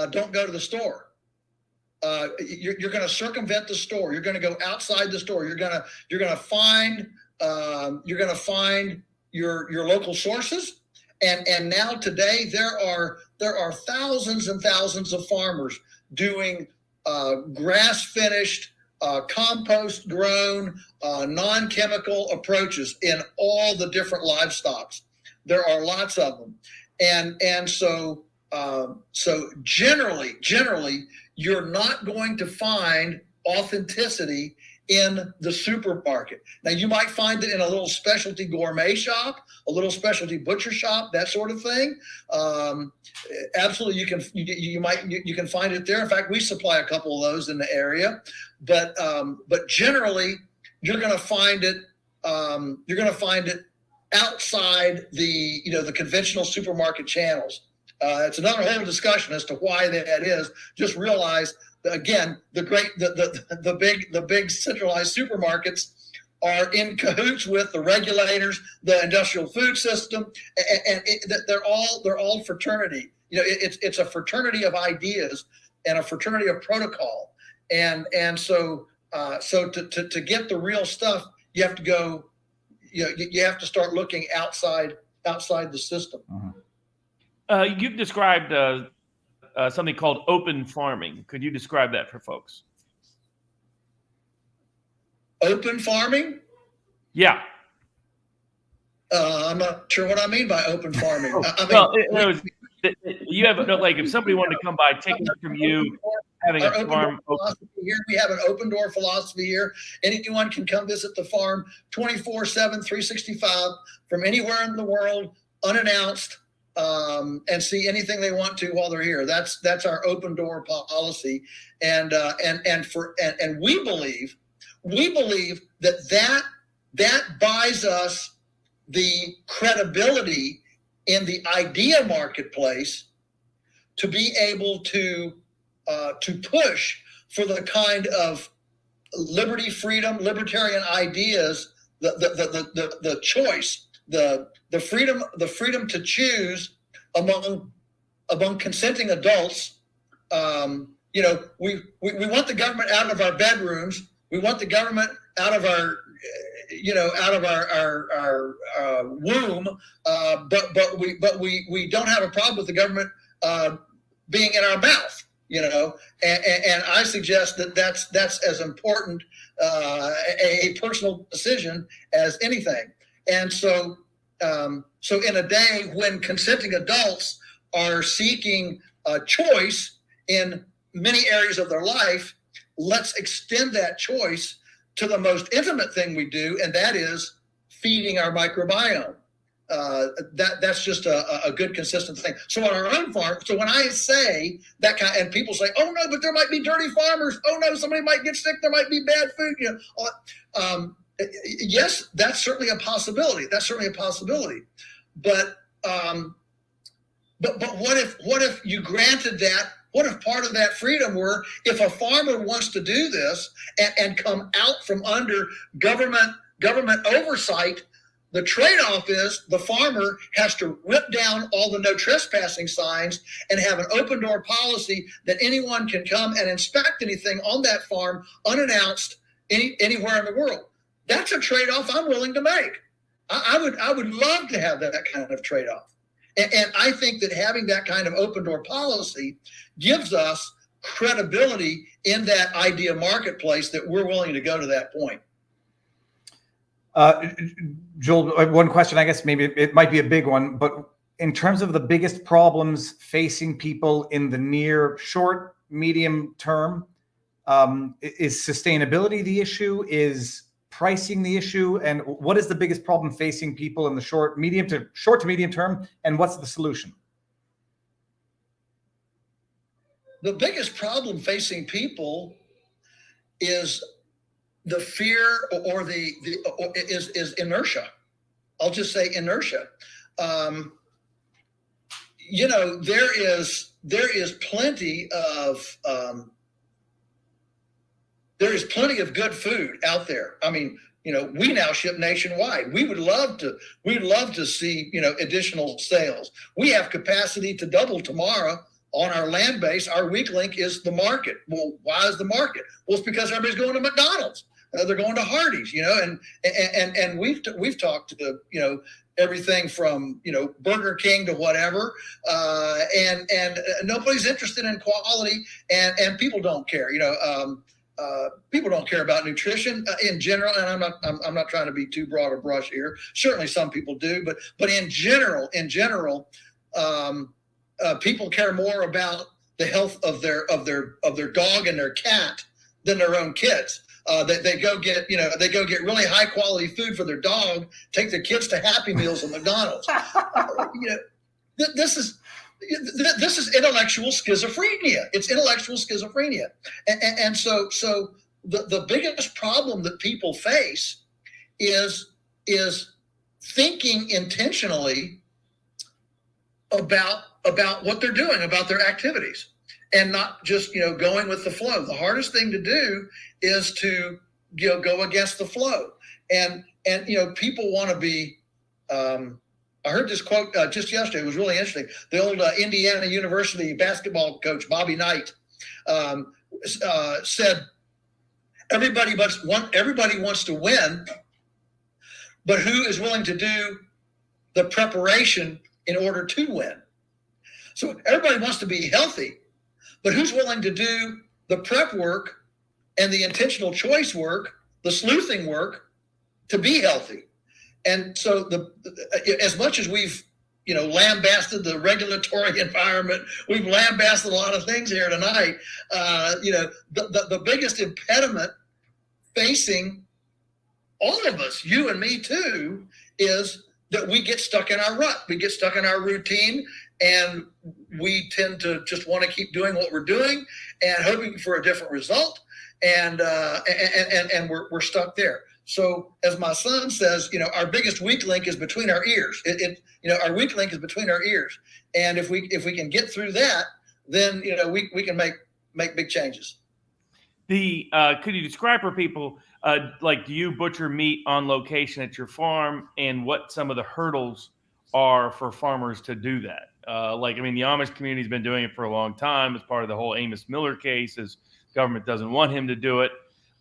don't go to the store. You're going to circumvent the store. You're going to go outside the store. You're going to find your local sources. And now today there are thousands and thousands of farmers doing grass finished, compost grown, non-chemical approaches in all the different livestock. There are lots of them, and so generally you're not going to find authenticity in the supermarket. Now, you might find it in a little specialty gourmet shop, a little specialty butcher shop, that sort of thing. Absolutely, you can find it there. In fact, we supply a couple of those in the area, but generally you're going to find it. You're going to find it outside the conventional supermarket channels. It's another whole discussion as to why that is. Just realize that, again, the big centralized supermarkets are in cahoots with the regulators, the industrial food system, and they're all fraternity. It's a fraternity of ideas and a fraternity of protocol. And so to get the real stuff, you have to go. You have to start looking outside the system. Mm-hmm. You've described something called open farming. Could you describe that for folks? Open farming? Yeah. I'm not sure what I mean by open farming. You have like if somebody wanted to come by, take it from you, having a farm. Here we have an open door philosophy here. Anyone can come visit the farm 24/7, 365 from anywhere in the world, unannounced, and see anything they want to while they're here. That's our open door policy, and we believe that buys us the credibility in the idea marketplace to be able to push for the kind of liberty, freedom, libertarian ideas, the choice, the freedom to choose among consenting adults. We want the government out of our bedrooms. We want the government out of our womb, but we don't have a problem with the government being in our mouth, and I suggest that's as important a personal decision as anything. And so So in a day when consenting adults are seeking a choice in many areas of their life, let's extend that choice to the most intimate thing we do, and that is feeding our microbiome. That's just a good, consistent thing. So on our own farm, so when I say that kind, and people say, "Oh no, but there might be dirty farmers. Oh no, somebody might get sick. There might be bad food." Yes, that's certainly a possibility. But what if you granted that? What if part of that freedom were if a farmer wants to do this and come out from under government oversight? The trade-off is the farmer has to rip down all the no trespassing signs and have an open door policy that anyone can come and inspect anything on that farm unannounced anywhere in the world. That's a trade-off I'm willing to make. I would love to have that kind of trade-off. And I think that having that kind of open door policy gives us credibility in that idea marketplace that we're willing to go to that point. Joel, one question, I guess maybe it might be a big one, but in terms of the biggest problems facing people in the near, short, medium term, is sustainability the issue? Is pricing the issue? And what is the biggest problem facing people in the short to medium term? And what's the solution? The biggest problem facing people is the fear or is inertia. I'll just say inertia. There is plenty of good food out there. I mean, we now ship nationwide. We'd love to see, additional sales. We have capacity to double tomorrow on our land base. Our weak link is the market. Well, why is the market? Well, it's because everybody's going to McDonald's. They're going to Hardee's, and we've talked to, everything from, Burger King to whatever. And nobody's interested in quality, and people don't care, people don't care about nutrition in general. And I'm not trying to be too broad a brush here. Certainly some people do, but in general, people care more about the health of their dog and their cat than their own kids. They go get really high quality food for their dog, take their kids to Happy Meals at McDonald's. This is intellectual schizophrenia. It's intellectual schizophrenia. And so the biggest problem that people face is thinking intentionally about what they're doing, about their activities, and not just, going with the flow. The hardest thing to do is to, go against the flow. And people want to be, I heard this quote just yesterday. It was really interesting. The old Indiana University basketball coach, Bobby Knight, said, everybody wants to win, but who is willing to do the preparation in order to win? So everybody wants to be healthy, but who's willing to do the prep work and the intentional choice work, the sleuthing work to be healthy? And so as much as we've, lambasted the regulatory environment, we've lambasted a lot of things here tonight. The biggest impediment facing all of us, you and me too, is that we get stuck in our rut. We get stuck in our routine, and we tend to just want to keep doing what we're doing and hoping for a different result. And we're stuck there. So as my son says, our biggest weak link is between our ears. Our weak link is between our ears. And if we can get through that, then, we can make big changes. Could you describe for people, do you butcher meat on location at your farm, and what some of the hurdles are for farmers to do that? The Amish community's been doing it for a long time as part of the whole Amos Miller case, as government doesn't want him to do it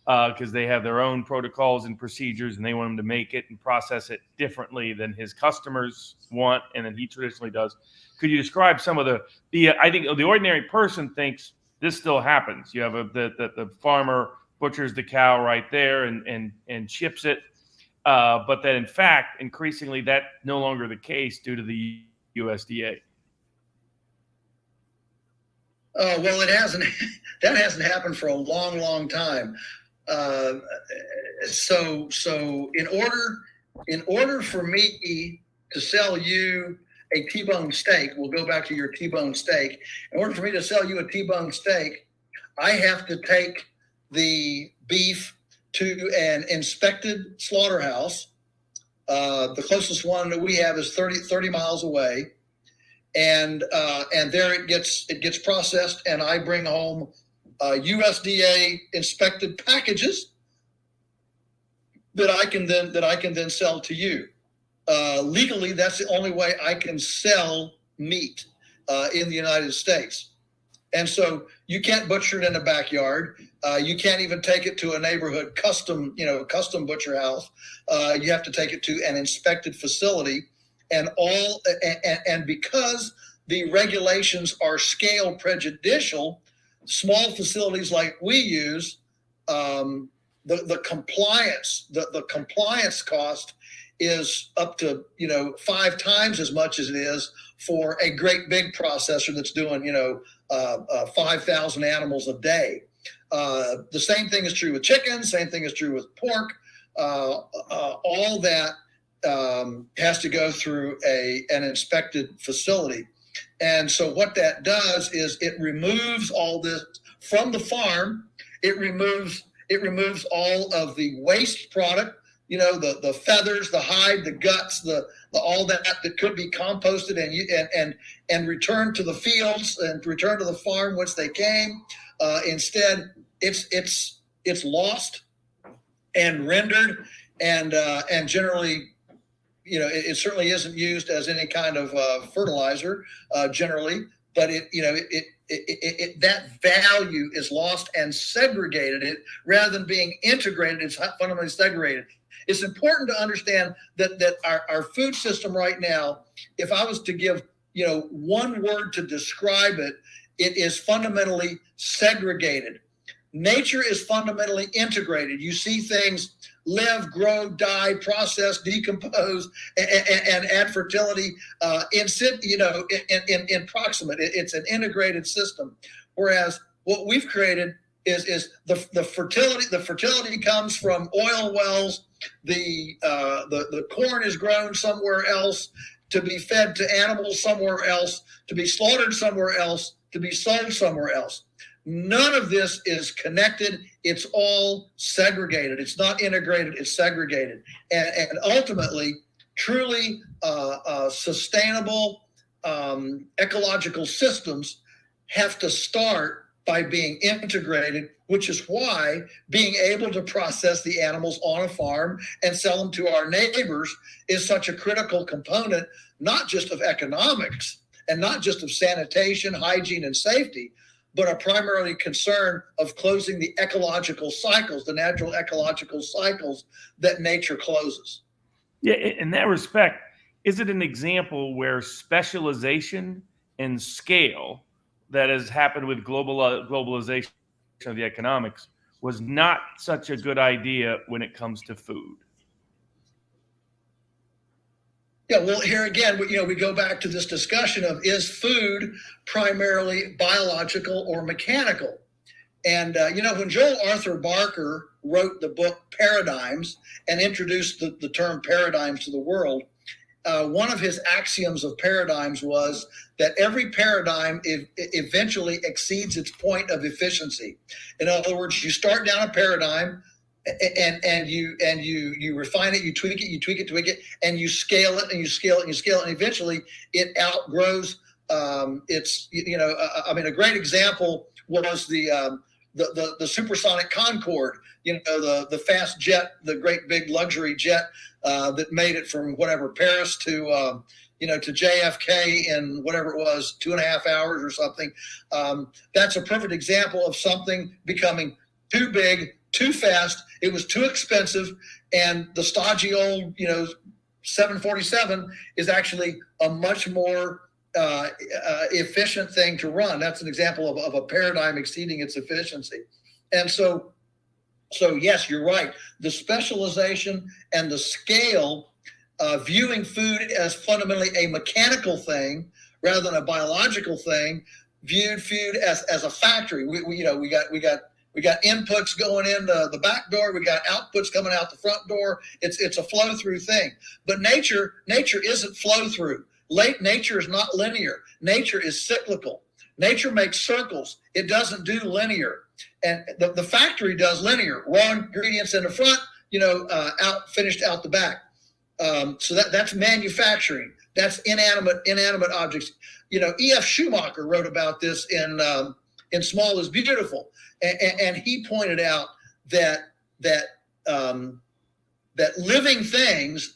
because they have their own protocols and procedures, and they want him to make it and process it differently than his customers want and then he traditionally does. Could you describe some of I think the ordinary person thinks this still happens. You have the farmer butchers the cow right there and ships it. but that in fact, increasingly, that's no longer the case due to the USDA. Well, it hasn't. That hasn't happened for a long, long time. So in order for me to sell you a T-bone steak, we'll go back to your T-bone steak. In order for me to sell you a T-bone steak, I have to take the beef to an inspected slaughterhouse. The closest one that we have is 30 miles away. And there it gets processed, and I bring home USDA inspected packages that I can then sell to you. Legally, that's the only way I can sell meat in the United States. And so you can't butcher it in a backyard. You can't even take it to a neighborhood custom butcher house. You have to take it to an inspected facility. And because the regulations are scale prejudicial, small facilities like we use, the compliance cost is up to 5 times as much as it is for a great big processor that's doing 5,000 animals a day. The same thing is true with chicken. Same thing is true with pork. All that has to go through an inspected facility. And so what that does is it removes all this from the farm. It removes all of the waste product, the feathers, the hide, the guts, the all that could be composted and returned to the fields and returned to the farm whence they came. Instead, it's lost and rendered, and generally, it certainly isn't used as any kind of fertilizer generally, but that value is lost and segregated. It rather than being integrated, it's fundamentally segregated. It's important to understand that our food system right now, if I was to give one word to describe it, it is fundamentally segregated. Nature is fundamentally integrated. You see things live, grow, die, process, decompose, and add fertility in proximate. It's an integrated system. Whereas what we've created is the fertility. The fertility comes from oil wells. The corn is grown somewhere else to be fed to animals somewhere else, to be slaughtered somewhere else, to be sold somewhere else. None of this is connected. It's all segregated. It's not integrated. It's segregated. And ultimately, truly sustainable ecological systems have to start by being integrated, which is why being able to process the animals on a farm and sell them to our neighbors is such a critical component, not just of economics and not just of sanitation, hygiene, and safety, but a primarily concern of closing the ecological cycles, the natural ecological cycles that nature closes. Yeah, in that respect, is it an example where specialization and scale that has happened with globalization of the economics was not such a good idea when it comes to food? Yeah, well, here again, we go back to this discussion of, is food primarily biological or mechanical? And, when Joel Arthur Barker wrote the book Paradigms and introduced the term paradigms to the world, one of his axioms of paradigms was that every paradigm eventually exceeds its point of efficiency. In other words, you start down a paradigm, and you refine it, you tweak it, and you scale it, and you scale it, and you scale it, and eventually it outgrows a great example was the supersonic Concorde, the fast jet, the great big luxury jet that made it from Paris to JFK in whatever it was, 2.5 hours or something. That's a perfect example of something becoming too big, too fast. It was too expensive, and the stodgy old 747 is actually a much more efficient thing to run. That's an example of a paradigm exceeding its efficiency. And so So yes, you're right. The specialization and the scale, viewing food as fundamentally a mechanical thing rather than a biological thing, viewed food as a factory. We got inputs going in the back door. We got outputs coming out the front door. It's a flow through thing. But nature isn't flow through. Nature is not linear. Nature is cyclical. Nature makes circles. It doesn't do linear. And the factory does linear. Raw ingredients in the front, out finished out the back. So that's manufacturing. That's inanimate objects. E.F. Schumacher wrote about this in Small is Beautiful, and he pointed out that living things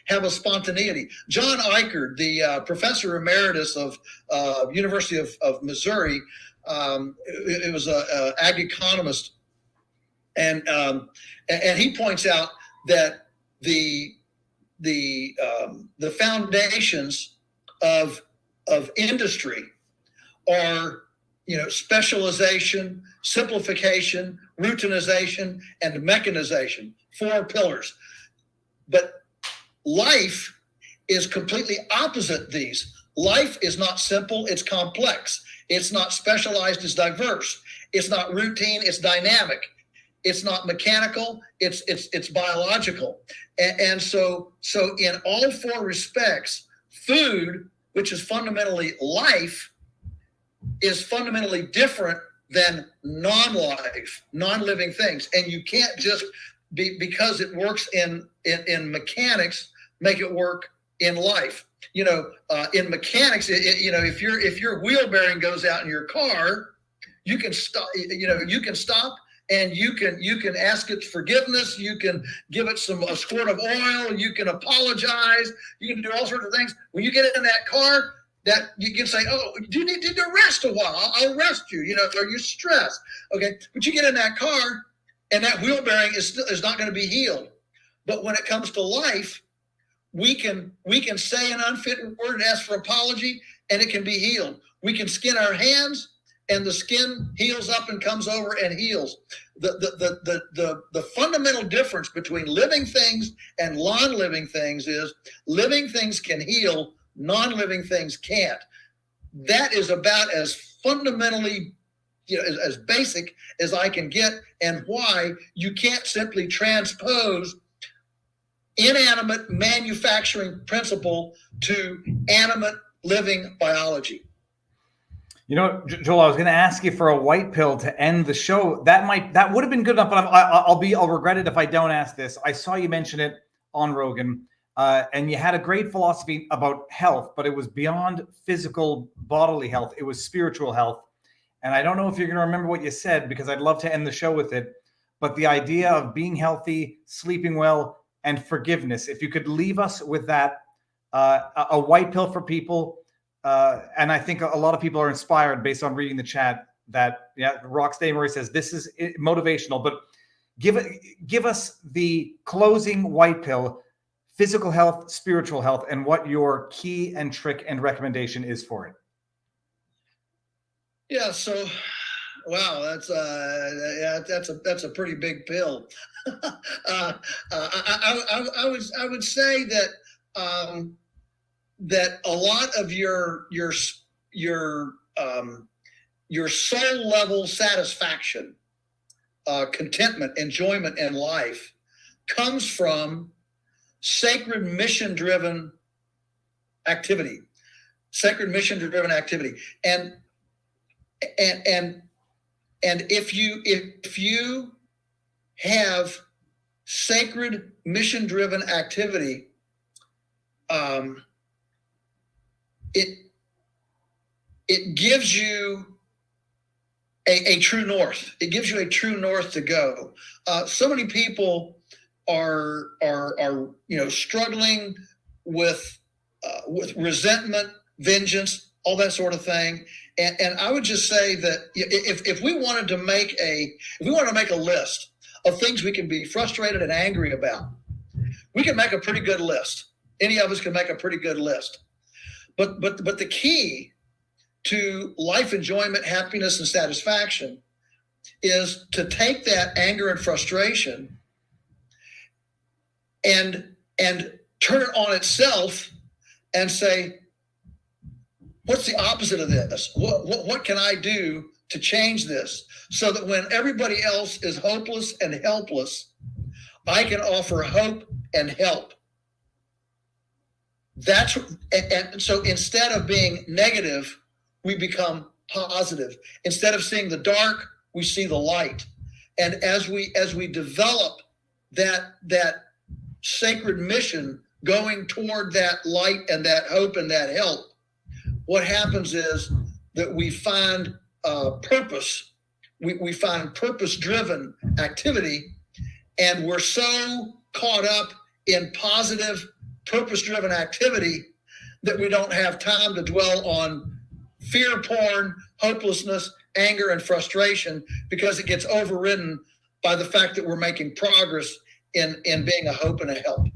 have a spontaneity. John Eichard, the professor emeritus of University of Missouri, it was a ag economist, and he points out that the foundations of industry are specialization, simplification, routinization, and mechanization. 4 pillars. But life is completely opposite these. Life is not simple, it's complex. It's not specialized, it's diverse. It's not routine, it's dynamic. It's not mechanical, it's biological. And so in all 4 respects, food, which is fundamentally life, is fundamentally different than non-living things. And you can't just because it works in mechanics, make it work in life. In mechanics, if your wheel bearing goes out in your car, you can stop. You can stop, and you can ask it forgiveness. You can give it a squirt of oil. You can apologize. You can do all sorts of things. When you get in that car, that you can say, "Oh, you need to rest a while. I'll rest you." Or you're stressed. Okay, but you get in that car, and that wheel bearing is not going to be healed. But when it comes to life, we can say an unfit word and ask for apology, and it can be healed. We can skin our hands, and the skin heals up and comes over and heals. The fundamental difference between living things and non-living things is living things can heal, non-living things can't. That is about as fundamentally as basic as I can get, and why you can't simply transpose inanimate manufacturing principle to animate living biology. Joel, I was going to ask you for a white pill to end the show. That would have been good enough, but I'll regret it if I don't ask this. I saw you mention it on Rogan, and you had a great philosophy about health, but it was beyond physical bodily health. It was spiritual health. And I don't know if you're going to remember what you said, because I'd love to end the show with it. But the idea of being healthy, sleeping well, and forgiveness. If you could leave us with that, a white pill for people. And I think a lot of people are inspired based on reading the chat that, Rox Damery says, this is motivational, but give us the closing white pill, physical health, spiritual health, and what your key and trick and recommendation is for it. Yeah. So, wow, that's a pretty big pill. I would say that that a lot of your soul level satisfaction, contentment, enjoyment in life comes from sacred mission driven activity, and if you have sacred mission driven activity, it gives you a true north. It gives you a true north to go. So many people are struggling with resentment, vengeance, all that sort of thing. And I would just say that if we wanted to make a list of things we can be frustrated and angry about, we can make a pretty good list. Any of us can make a pretty good list. But the key to life enjoyment, happiness, and satisfaction is to take that anger and frustration and turn it on itself and say, what's the opposite of this? What can I do to change this so that when everybody else is hopeless and helpless, I can offer hope and help? And so instead of being negative, we become positive. Instead of seeing the dark, we see the light. And as we develop that sacred mission going toward that light and that hope and that help, what happens is that we find purpose. We find purpose-driven activity, and we're so caught up in positive, purpose-driven activity that we don't have time to dwell on fear porn, hopelessness, anger, and frustration, because it gets overridden by the fact that we're making progress in being a hope and a help.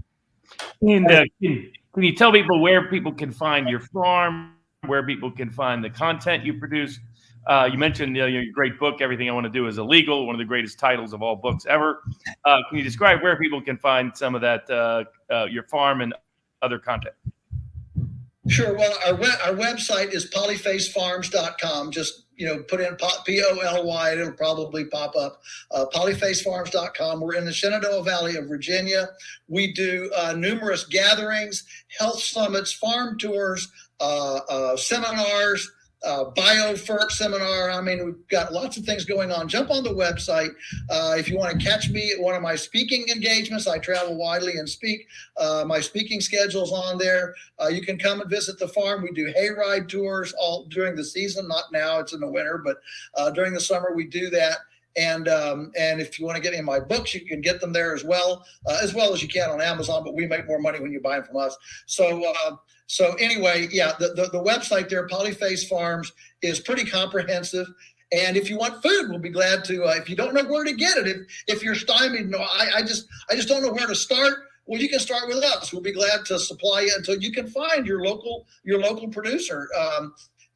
And can you tell people where people can find your farm, where people can find the content you produce? You mentioned your great book, Everything I Want to Do is Illegal, one of the greatest titles of all books ever. Can you describe where people can find some of that, your farm and other content? Sure. Well, our website is polyfacefarms.com. Just, put in Poly, it'll probably pop up. Polyfacefarms.com. We're in the Shenandoah Valley of Virginia. We do numerous gatherings, health summits, farm tours, seminars, biofert seminar. I mean, we've got lots of things going on. Jump on the website. If you want to catch me at one of my speaking engagements, I travel widely and speak. My speaking schedule's on there. You can come and visit the farm. We do hayride tours all during the season. Not now, it's in the winter, but during the summer we do that. And if you want to get any of my books, you can get them there as well as you can on Amazon. But we make more money when you buy them from us. So anyway, yeah, the website there, Polyface Farms, is pretty comprehensive. And if you want food, we'll be glad to. If you don't know where to get it, if you're stymied, I just don't know where to start. Well, you can start with us. We'll be glad to supply you until you can find your local producer.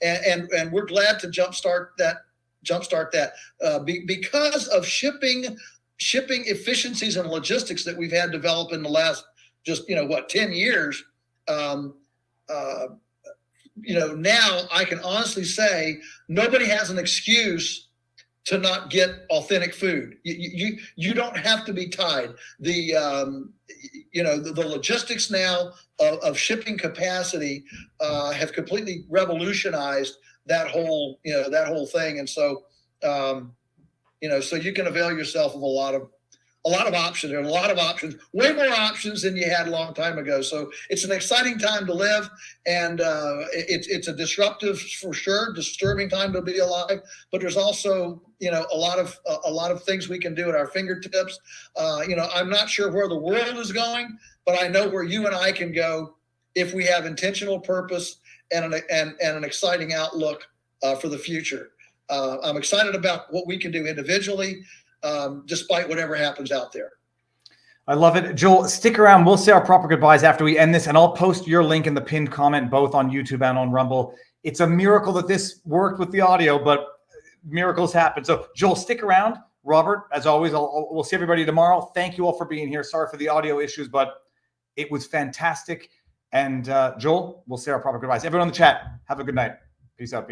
And we're glad to jumpstart that because of shipping efficiencies and logistics that we've had develop in the last 10 years. Now I can honestly say nobody has an excuse to not get authentic food. You don't have to be tied. The logistics now of shipping capacity have completely revolutionized that whole thing. And so, so you can avail yourself of a lot of options. There are a lot of options, way more options than you had a long time ago. So it's an exciting time to live, and it's a disruptive, for sure, disturbing time to be alive. But there's also, a lot of things we can do at our fingertips. I'm not sure where the world is going, but I know where you and I can go if we have intentional purpose and an exciting outlook for the future. I'm excited about what we can do individually, despite whatever happens out there. I love it. Joel, stick around. We'll say our proper goodbyes after we end this, and I'll post your link in the pinned comment, both on YouTube and on Rumble. It's a miracle that this worked with the audio, but miracles happen. So Joel, stick around. Robert, as always, we'll see everybody tomorrow. Thank you all for being here. Sorry for the audio issues, but it was fantastic. And Joel, we'll say our proper goodbyes. Everyone in the chat, have a good night. Peace out.